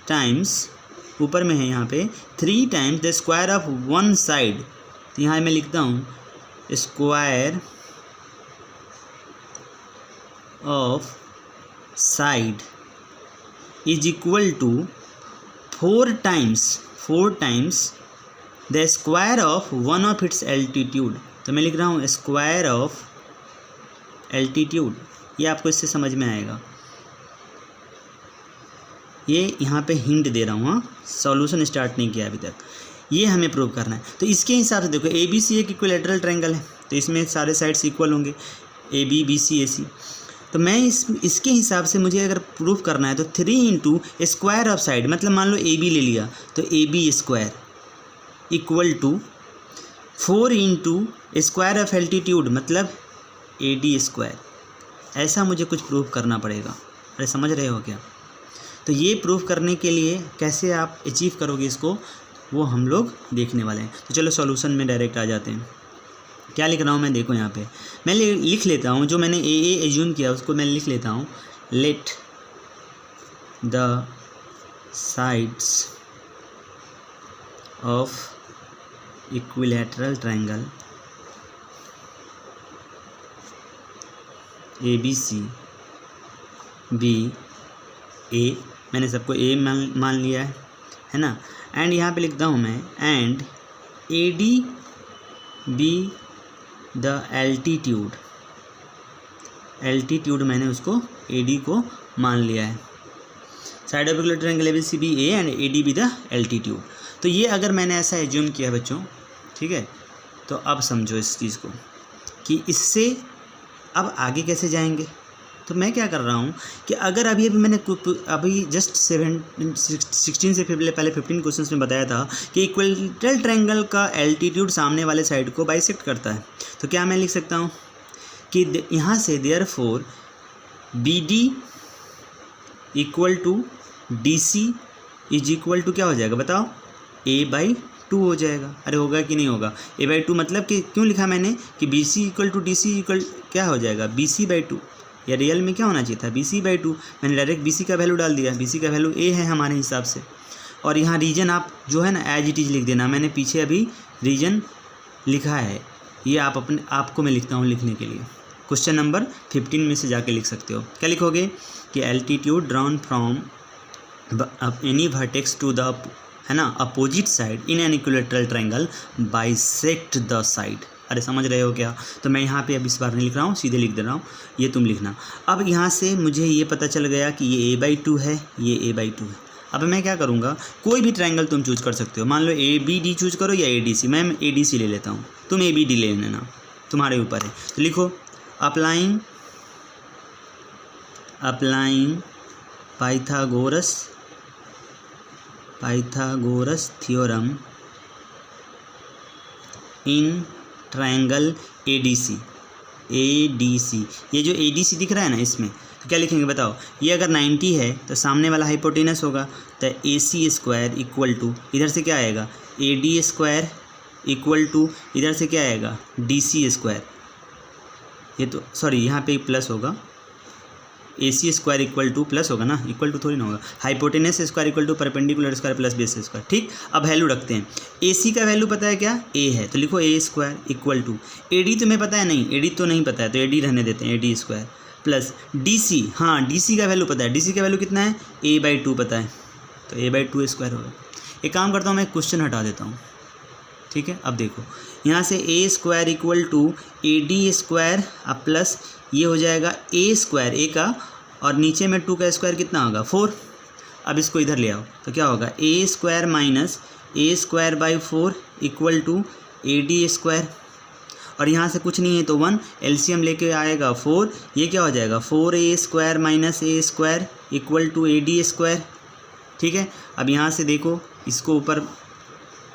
टाइम्स, ऊपर में है यहाँ पे 3 times the square of one side, तो यहाँ मैं लिखता हूँ square of side is equal to 4 times the square of one of its altitude. तो मैं लिख रहा हूँ स्क्वायर ऑफ एल्टीट्यूड, ये आपको इससे समझ में आएगा। ये यहाँ पे हिंट दे रहा हूँ, हाँ, सॉल्यूशन स्टार्ट नहीं किया अभी तक। ये हमें प्रूव करना है। तो इसके हिसाब से देखो ए बी सी एक इक्विलैटरल ट्रायंगल है, तो इसमें सारे साइड्स इक्वल होंगे, ए बी बी सी ए सी। तो मैं इसके हिसाब से मुझे अगर प्रूव करना है तो 3 इंटू स्क्वायर ऑफ साइड, मतलब मान लो ए बी ले लिया तो A B square equal to 4 into square of altitude, मतलब ए डी स्क्वायर। ऐसा मुझे कुछ प्रूव करना पड़ेगा। अरे समझ रहे हो क्या? तो ये प्रूफ करने के लिए कैसे आप अचीव करोगे इसको, वो हम लोग देखने वाले हैं। तो चलो सॉल्यूशन में डायरेक्ट आ जाते हैं। क्या लिख रहा हूँ मैं, देखो यहाँ पे मैं लिख लेता हूँ, जो मैंने ए एज्यूम किया उसको मैं लिख लेता हूँ। Let the sides of equilateral triangle A B C B A, मैंने सबको ए मान लिया है ना, एंड यहाँ पे लिखता हूँ मैं and A D be the altitude मैंने उसको ए डी को मान लिया है। Side of equilateral triangle A B C B a and A D be the altitude. तो ये अगर मैंने ऐसा एज्यूम किया बच्चों, ठीक है, तो अब समझो इस चीज़ को कि इससे अब आगे कैसे जाएंगे। तो मैं क्या कर रहा हूँ कि अगर अभी मैंने जस्ट 16 से पहले 15 क्वेश्चंस में बताया था कि इक्विलैटरल ट्रायंगल का एल्टीट्यूड सामने वाले साइड को बाइसेक्ट करता है, तो क्या मैं लिख सकता हूँ कि यहाँ से therefore B D equal to D C is equal to क्या हो जाएगा बताओ, a/2 हो जाएगा। अरे होगा कि नहीं होगा, a/2 मतलब कि क्यों लिखा मैंने कि B C equal to D C equal क्या हो जाएगा, BC/2। या रियल में क्या होना चाहिए था, BC/2। मैंने डायरेक्ट BC का वैल्यू डाल दिया, BC का वैल्यू A है हमारे हिसाब से। और यहाँ रीजन आप जो है ना एज इट इज़ लिख देना, मैंने पीछे अभी रीजन लिखा है, ये आपको मैं लिखता हूँ लिखने के लिए। क्वेश्चन नंबर 15 में से जाके लिख सकते हो। क्या लिखोगे कि altitude drawn from any vertex to the है ना opposite side in an equilateral triangle bisect the side. अरे समझ रहे हो क्या? तो मैं यहाँ पे अब इस बार नहीं लिख रहा हूँ, सीधे लिख दे रहा हूँ, ये तुम लिखना। अब यहाँ से मुझे ये पता चल गया कि ये a/2 है, ये a/2 है। अब मैं क्या करूँगा, कोई भी ट्रायंगल तुम चूज कर सकते हो, मान लो ABD चूज करो या ADC। मैं ADC ले लेता हूँ, तुम ABD ले लेना, तुम्हारे ऊपर है। तो लिखो applying Pythagoras theorem in triangle ADC। ये जो ADC दिख रहा है ना, इसमें तो क्या लिखेंगे बताओ। ये अगर 90 है तो सामने वाला हाइपोटेनस होगा, तो AC² इक्वल टू इधर से क्या आएगा, AD² इक्वल टू इधर से क्या आएगा, DC²। ये तो सॉरी यहाँ पे प्लस होगा, AC² इक्वल टू प्लस होगा ना, इक्वल टू थोड़ी ना होगा। Hypotenuse square equal to perpendicular square plus base square. ठीक, अब वैल्यू रखते हैं। AC का वैल्यू पता है क्या, A है, तो लिखो A² इक्वल टू AD तुम्हें पता है नहीं, AD तो नहीं पता है, तो AD रहने देते हैं, AD² प्लस DC। हाँ DC का वैल्यू पता है, DC का वैल्यू कितना है, A/2 पता है, तो A/2² होगा। एक काम करता हूँ, मैं क्वेश्चन हटा देता हूँ, ठीक है। अब देखो यहाँ से A² इक्वल टू AD² अब प्लस ये हो जाएगा A², A का, और नीचे में 2 का स्क्वायर कितना होगा, 4। अब इसको इधर ले आओ तो क्या होगा, A² minus A²/4 equal to AD²। और यहाँ से कुछ नहीं है तो 1, एलसीएम लेके आएगा 4, ये क्या हो जाएगा 4A² minus A² equal to AD²। ठीक है, अब यहाँ से देखो, इसको ऊपर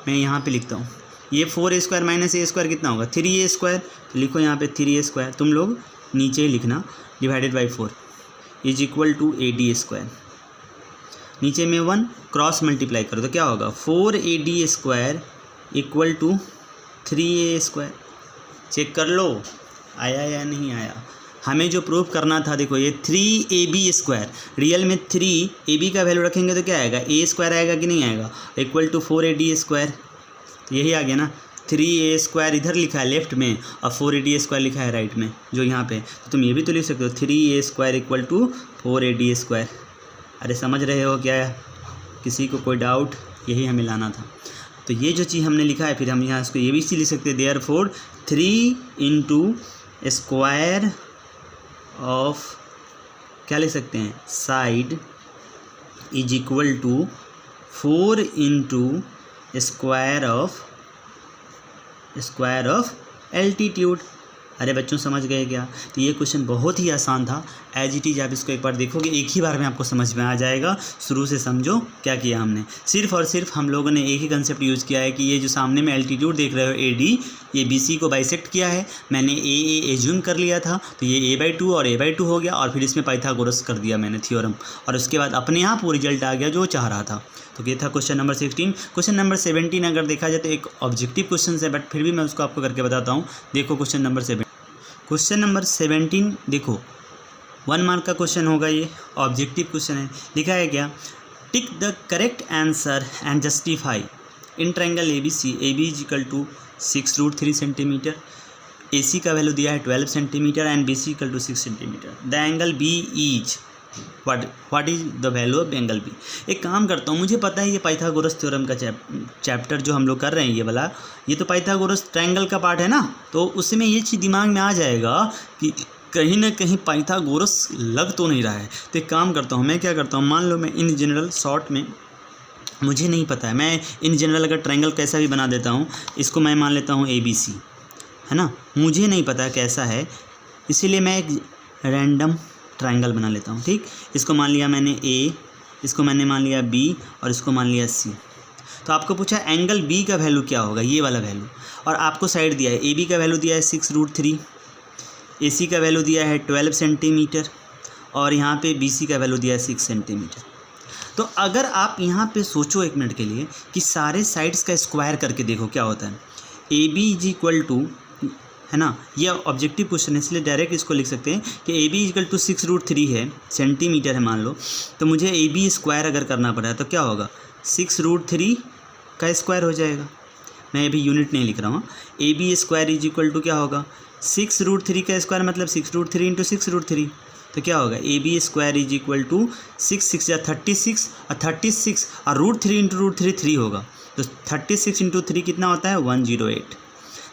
मैं यहाँ पे लिखता हूँ, ये 4A² माइनस A² कितना होगा, 3A²। तो लिखो यहाँ पे 3A², तुम लोग नीचे ही लिखना, divided by 4 is equal to AD²। नीचे में 1 क्रॉस मल्टीप्लाई करो तो क्या होगा, 4AD² equal to 3A²। Check कर लो आया या नहीं आया। हमें जो प्रूफ करना था, देखो ये 3ab², रियल में 3ab का वैल्यू रखेंगे तो क्या आएगा, a² आएगा कि नहीं आएगा, इक्वल टू 4ad², यही आ गया ना। 3a² इधर लिखा है लेफ्ट में और 4ad² लिखा है राइट में जो यहाँ पे, तो तुम ये भी तो लिख सकते हो 3a² इक्वल टू 4ad²। अरे समझ रहे हो क्या, किसी को कोई डाउट, यही हमें लाना था। तो ये जो चीज़ हमने लिखा है, फिर हम यहाँ इसको ये भी चीज़ लिख सकते हैं, देयरफॉर 3 × स्क्वायर ऑफ, क्या लिख सकते हैं, side is equal to 4 × square of altitude. अरे बच्चों समझ गए क्या। तो ये क्वेश्चन बहुत ही आसान था, एज इट इज़ आप इसको एक बार देखोगे एक ही बार में आपको समझ में आ जाएगा। शुरू से समझो क्या किया हमने, सिर्फ और सिर्फ हम लोगों ने एक ही कंसेप्ट यूज़ किया है कि ये जो सामने में एल्टीट्यूड देख रहे हो AD, ये BC को बाइसेक्ट किया है, मैंने AA एज्यूम कर लिया था, तो ये a/2 और a/2 हो गया, और फिर इसमें पाइथागोरस कर दिया मैंने थ्योरम, और उसके बाद अपने आप वो रिजल्ट आ गया जो चाह रहा था। तो ये था क्वेश्चन नंबर 16। क्वेश्चन नंबर 17 अगर देखा जाए तो एक ऑब्जेक्टिव क्वेश्चन है, बट फिर भी मैं उसको आपको करके बताता हूँ। देखो क्वेश्चन नंबर 17 देखो 1 मार्क का क्वेश्चन होगा, ये ऑब्जेक्टिव क्वेश्चन है। लिखा है क्या, tick the correct answer and justify in triangle ABC, AB is equal to 6√3 centimetre, AC का वैल्यू दिया है 12 centimetre and BC equal to 6 centimetre. The angle B is what is the value of angle B। एक काम करता हूँ, मुझे पता है ये पाइथागोरस थ्योरम का चैप्टर जो हम लोग कर रहे हैं, ये वाला, ये तो पाइथागोरस ट्रायंगल का पार्ट है ना, तो उसमें ये चीज़ दिमाग में आ जाएगा कि कहीं ना कहीं पाइथागोरस लग तो नहीं रहा है। तो एक काम करता हूँ, मैं क्या करता हूँ, मान लो मैं इन जनरल शॉर्ट में, मुझे नहीं पता है, मैं इन जनरल अगर ट्रायंगल कैसा भी बना देता हूँ, इसको मैं मान लेता हूँ ABC, है ना, मुझे नहीं पता कैसा है, इसीलिए मैं एक रैंडम ट्रायंगल बना लेता हूँ। ठीक, इसको मान लिया मैंने A, इसको मैंने मान लिया B और इसको मान लिया C। तो आपको पूछा एंगल B का वैल्यू क्या होगा, ये वाला वैल्यू, और आपको साइड दिया है AB का वैल्यू दिया है 6√3, AC का वैल्यू दिया है 12 सेंटीमीटर, और यहाँ पे BC का वैल्यू दिया है 6 सेंटीमीटर। तो अगर आप यहाँ पे सोचो एक मिनट के लिए कि सारे साइड्स का स्क्वायर करके देखो क्या होता है। AB इज इक्वल टू, है ना, ये ऑब्जेक्टिव क्वेश्चन है इसलिए डायरेक्ट इसको लिख सकते हैं कि AB इक्वल टू 6√3 है, सेंटीमीटर है मान लो, तो मुझे AB स्क्वायर अगर करना पड़ा है तो क्या होगा, 6√3 का स्क्वायर हो जाएगा। मैं अभी यूनिट नहीं लिख रहा हूँ। AB square is equal to क्या होगा, 6√3 का स्क्वायर मतलब 6√3 × 6√3, तो क्या होगा, AB square is equal to 6 या 36, और 36 और √3 × √3 3 होगा, तो 36 × 3 कितना होता है, 108।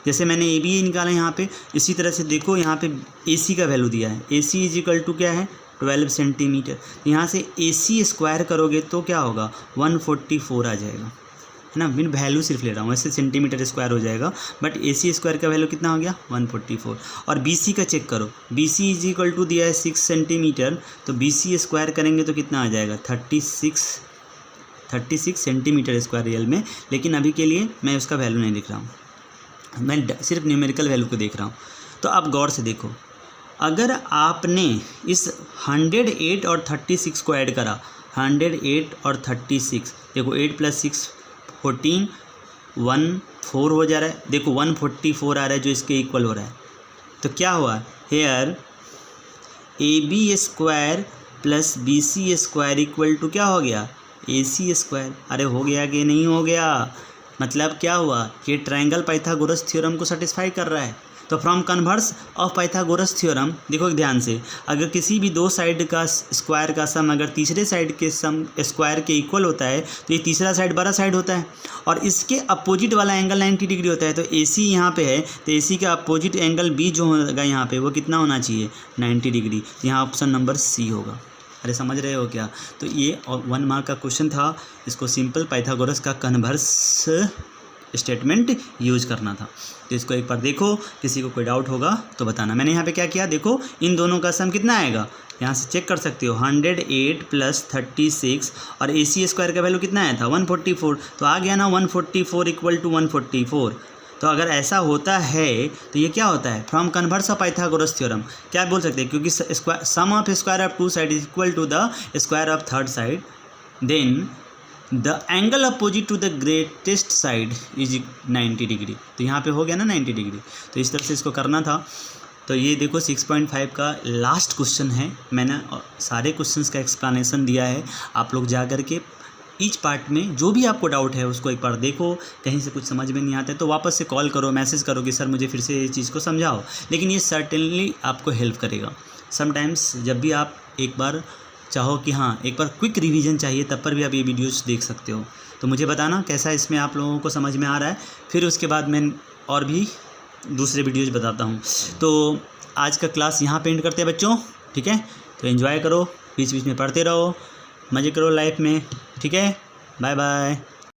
जैसे मैंने AB निकाला यहाँ पे, इसी तरह से देखो यहाँ पे AC का वैल्यू दिया है, AC इज इक्वल टू क्या है, 12 सेंटीमीटर। यहाँ से AC स्क्वायर करोगे तो क्या होगा, 144 आ जाएगा, है ना, मैं वैल्यू सिर्फ ले रहा हूँ, ऐसे सेंटीमीटर स्क्वायर हो जाएगा, बट AC स्क्वायर का वैल्यू कितना हो गया, 144। और BC का चेक करो, BC इज इक्वल टू दिया है 6 सेंटीमीटर, तो BC स्क्वायर करेंगे तो कितना आ जाएगा, 36 सेंटीमीटर स्क्वायर रियल में, लेकिन अभी के लिए मैं उसका वैल्यू नहीं लिख रहा हूँ, मैं सिर्फ न्यूमेरिकल वैल्यू को देख रहा हूँ। तो आप गौर से देखो, अगर आपने इस 108 और 36 को ऐड करा, 108 और 36, देखो 8 + 6 14, 14 हो जा रहा है, देखो 144 आ रहा है जो इसके इक्वल हो रहा है। तो क्या हुआ, here AB square plus BC square equal to क्या हो गया, AC स्क्वायर। अरे हो गया कि नहीं हो गया, मतलब क्या हुआ, ये ट्रायंगल पाइथागोरस थ्योरम को सेटिस्फाई कर रहा है। तो from converse of Pythagoras theorem, देखो ध्यान से, अगर किसी भी दो साइड का स्क्वायर का सम अगर तीसरे साइड के सम स्क्वायर के इक्वल होता है तो ये तीसरा साइड बड़ा साइड होता है, और इसके अपोजिट वाला एंगल 90 डिग्री होता है। तो AC यहाँ पे है, तो AC का अपोजिट एंगल B जो होगा यहाँ पे वो कितना होना चाहिए, 90 डिग्री। यहाँ ऑप्शन नंबर C होगा। अरे समझ रहे हो क्या। तो ये 1 मार्क का क्वेश्चन था, इसको सिंपल पाइथागोरस का कन्वर्स स्टेटमेंट यूज करना था। तो इसको एक बार देखो, किसी को कोई डाउट होगा तो बताना। मैंने यहाँ पे क्या किया, देखो इन दोनों का सम कितना आएगा, यहाँ से चेक कर सकते हो, 108 + 36, और AC स्क्वायर का वैल्यू कितना आया था, 144, तो आ गया ना 144 इक्वल टू 144। तो अगर ऐसा होता है तो ये क्या होता है, from converse of Pythagoras theorem क्या बोल सकते हैं, क्योंकि sum of square of 2 side is equal to the square of 3rd side, then the angle opposite to the greatest side is 90 degree. तो यहाँ पे हो गया ना 90 डिग्री। तो इस तरह से इसको करना था। तो ये देखो 6.5 का लास्ट क्वेश्चन है। मैंने सारे क्वेश्चंस का एक्सप्लेनेशन दिया है, आप लोग जा कर के ईच पार्ट में जो भी आपको डाउट है उसको एक बार देखो। कहीं से कुछ समझ में नहीं आता है तो वापस से कॉल करो, मैसेज करो कि सर मुझे फिर से ये चीज़ को समझाओ। लेकिन ये सर्टेनली आपको हेल्प करेगा। समटाइम्स जब भी आप एक बार चाहो कि हाँ एक बार क्विक रिवीजन चाहिए, तब पर भी आप ये वीडियोस देख सकते हो। तो मुझे बताना कैसा इसमें आप लोगों को समझ में आ रहा है, फिर उसके बाद मैं और भी दूसरे वीडियोज़ बताता हूँ। तो आज का क्लास यहाँ पे एंड करते हैं बच्चों, ठीक है। तो एंजॉय करो, बीच बीच में पढ़ते रहो, मज़े करो लाइफ में, ठीक है। Bye bye.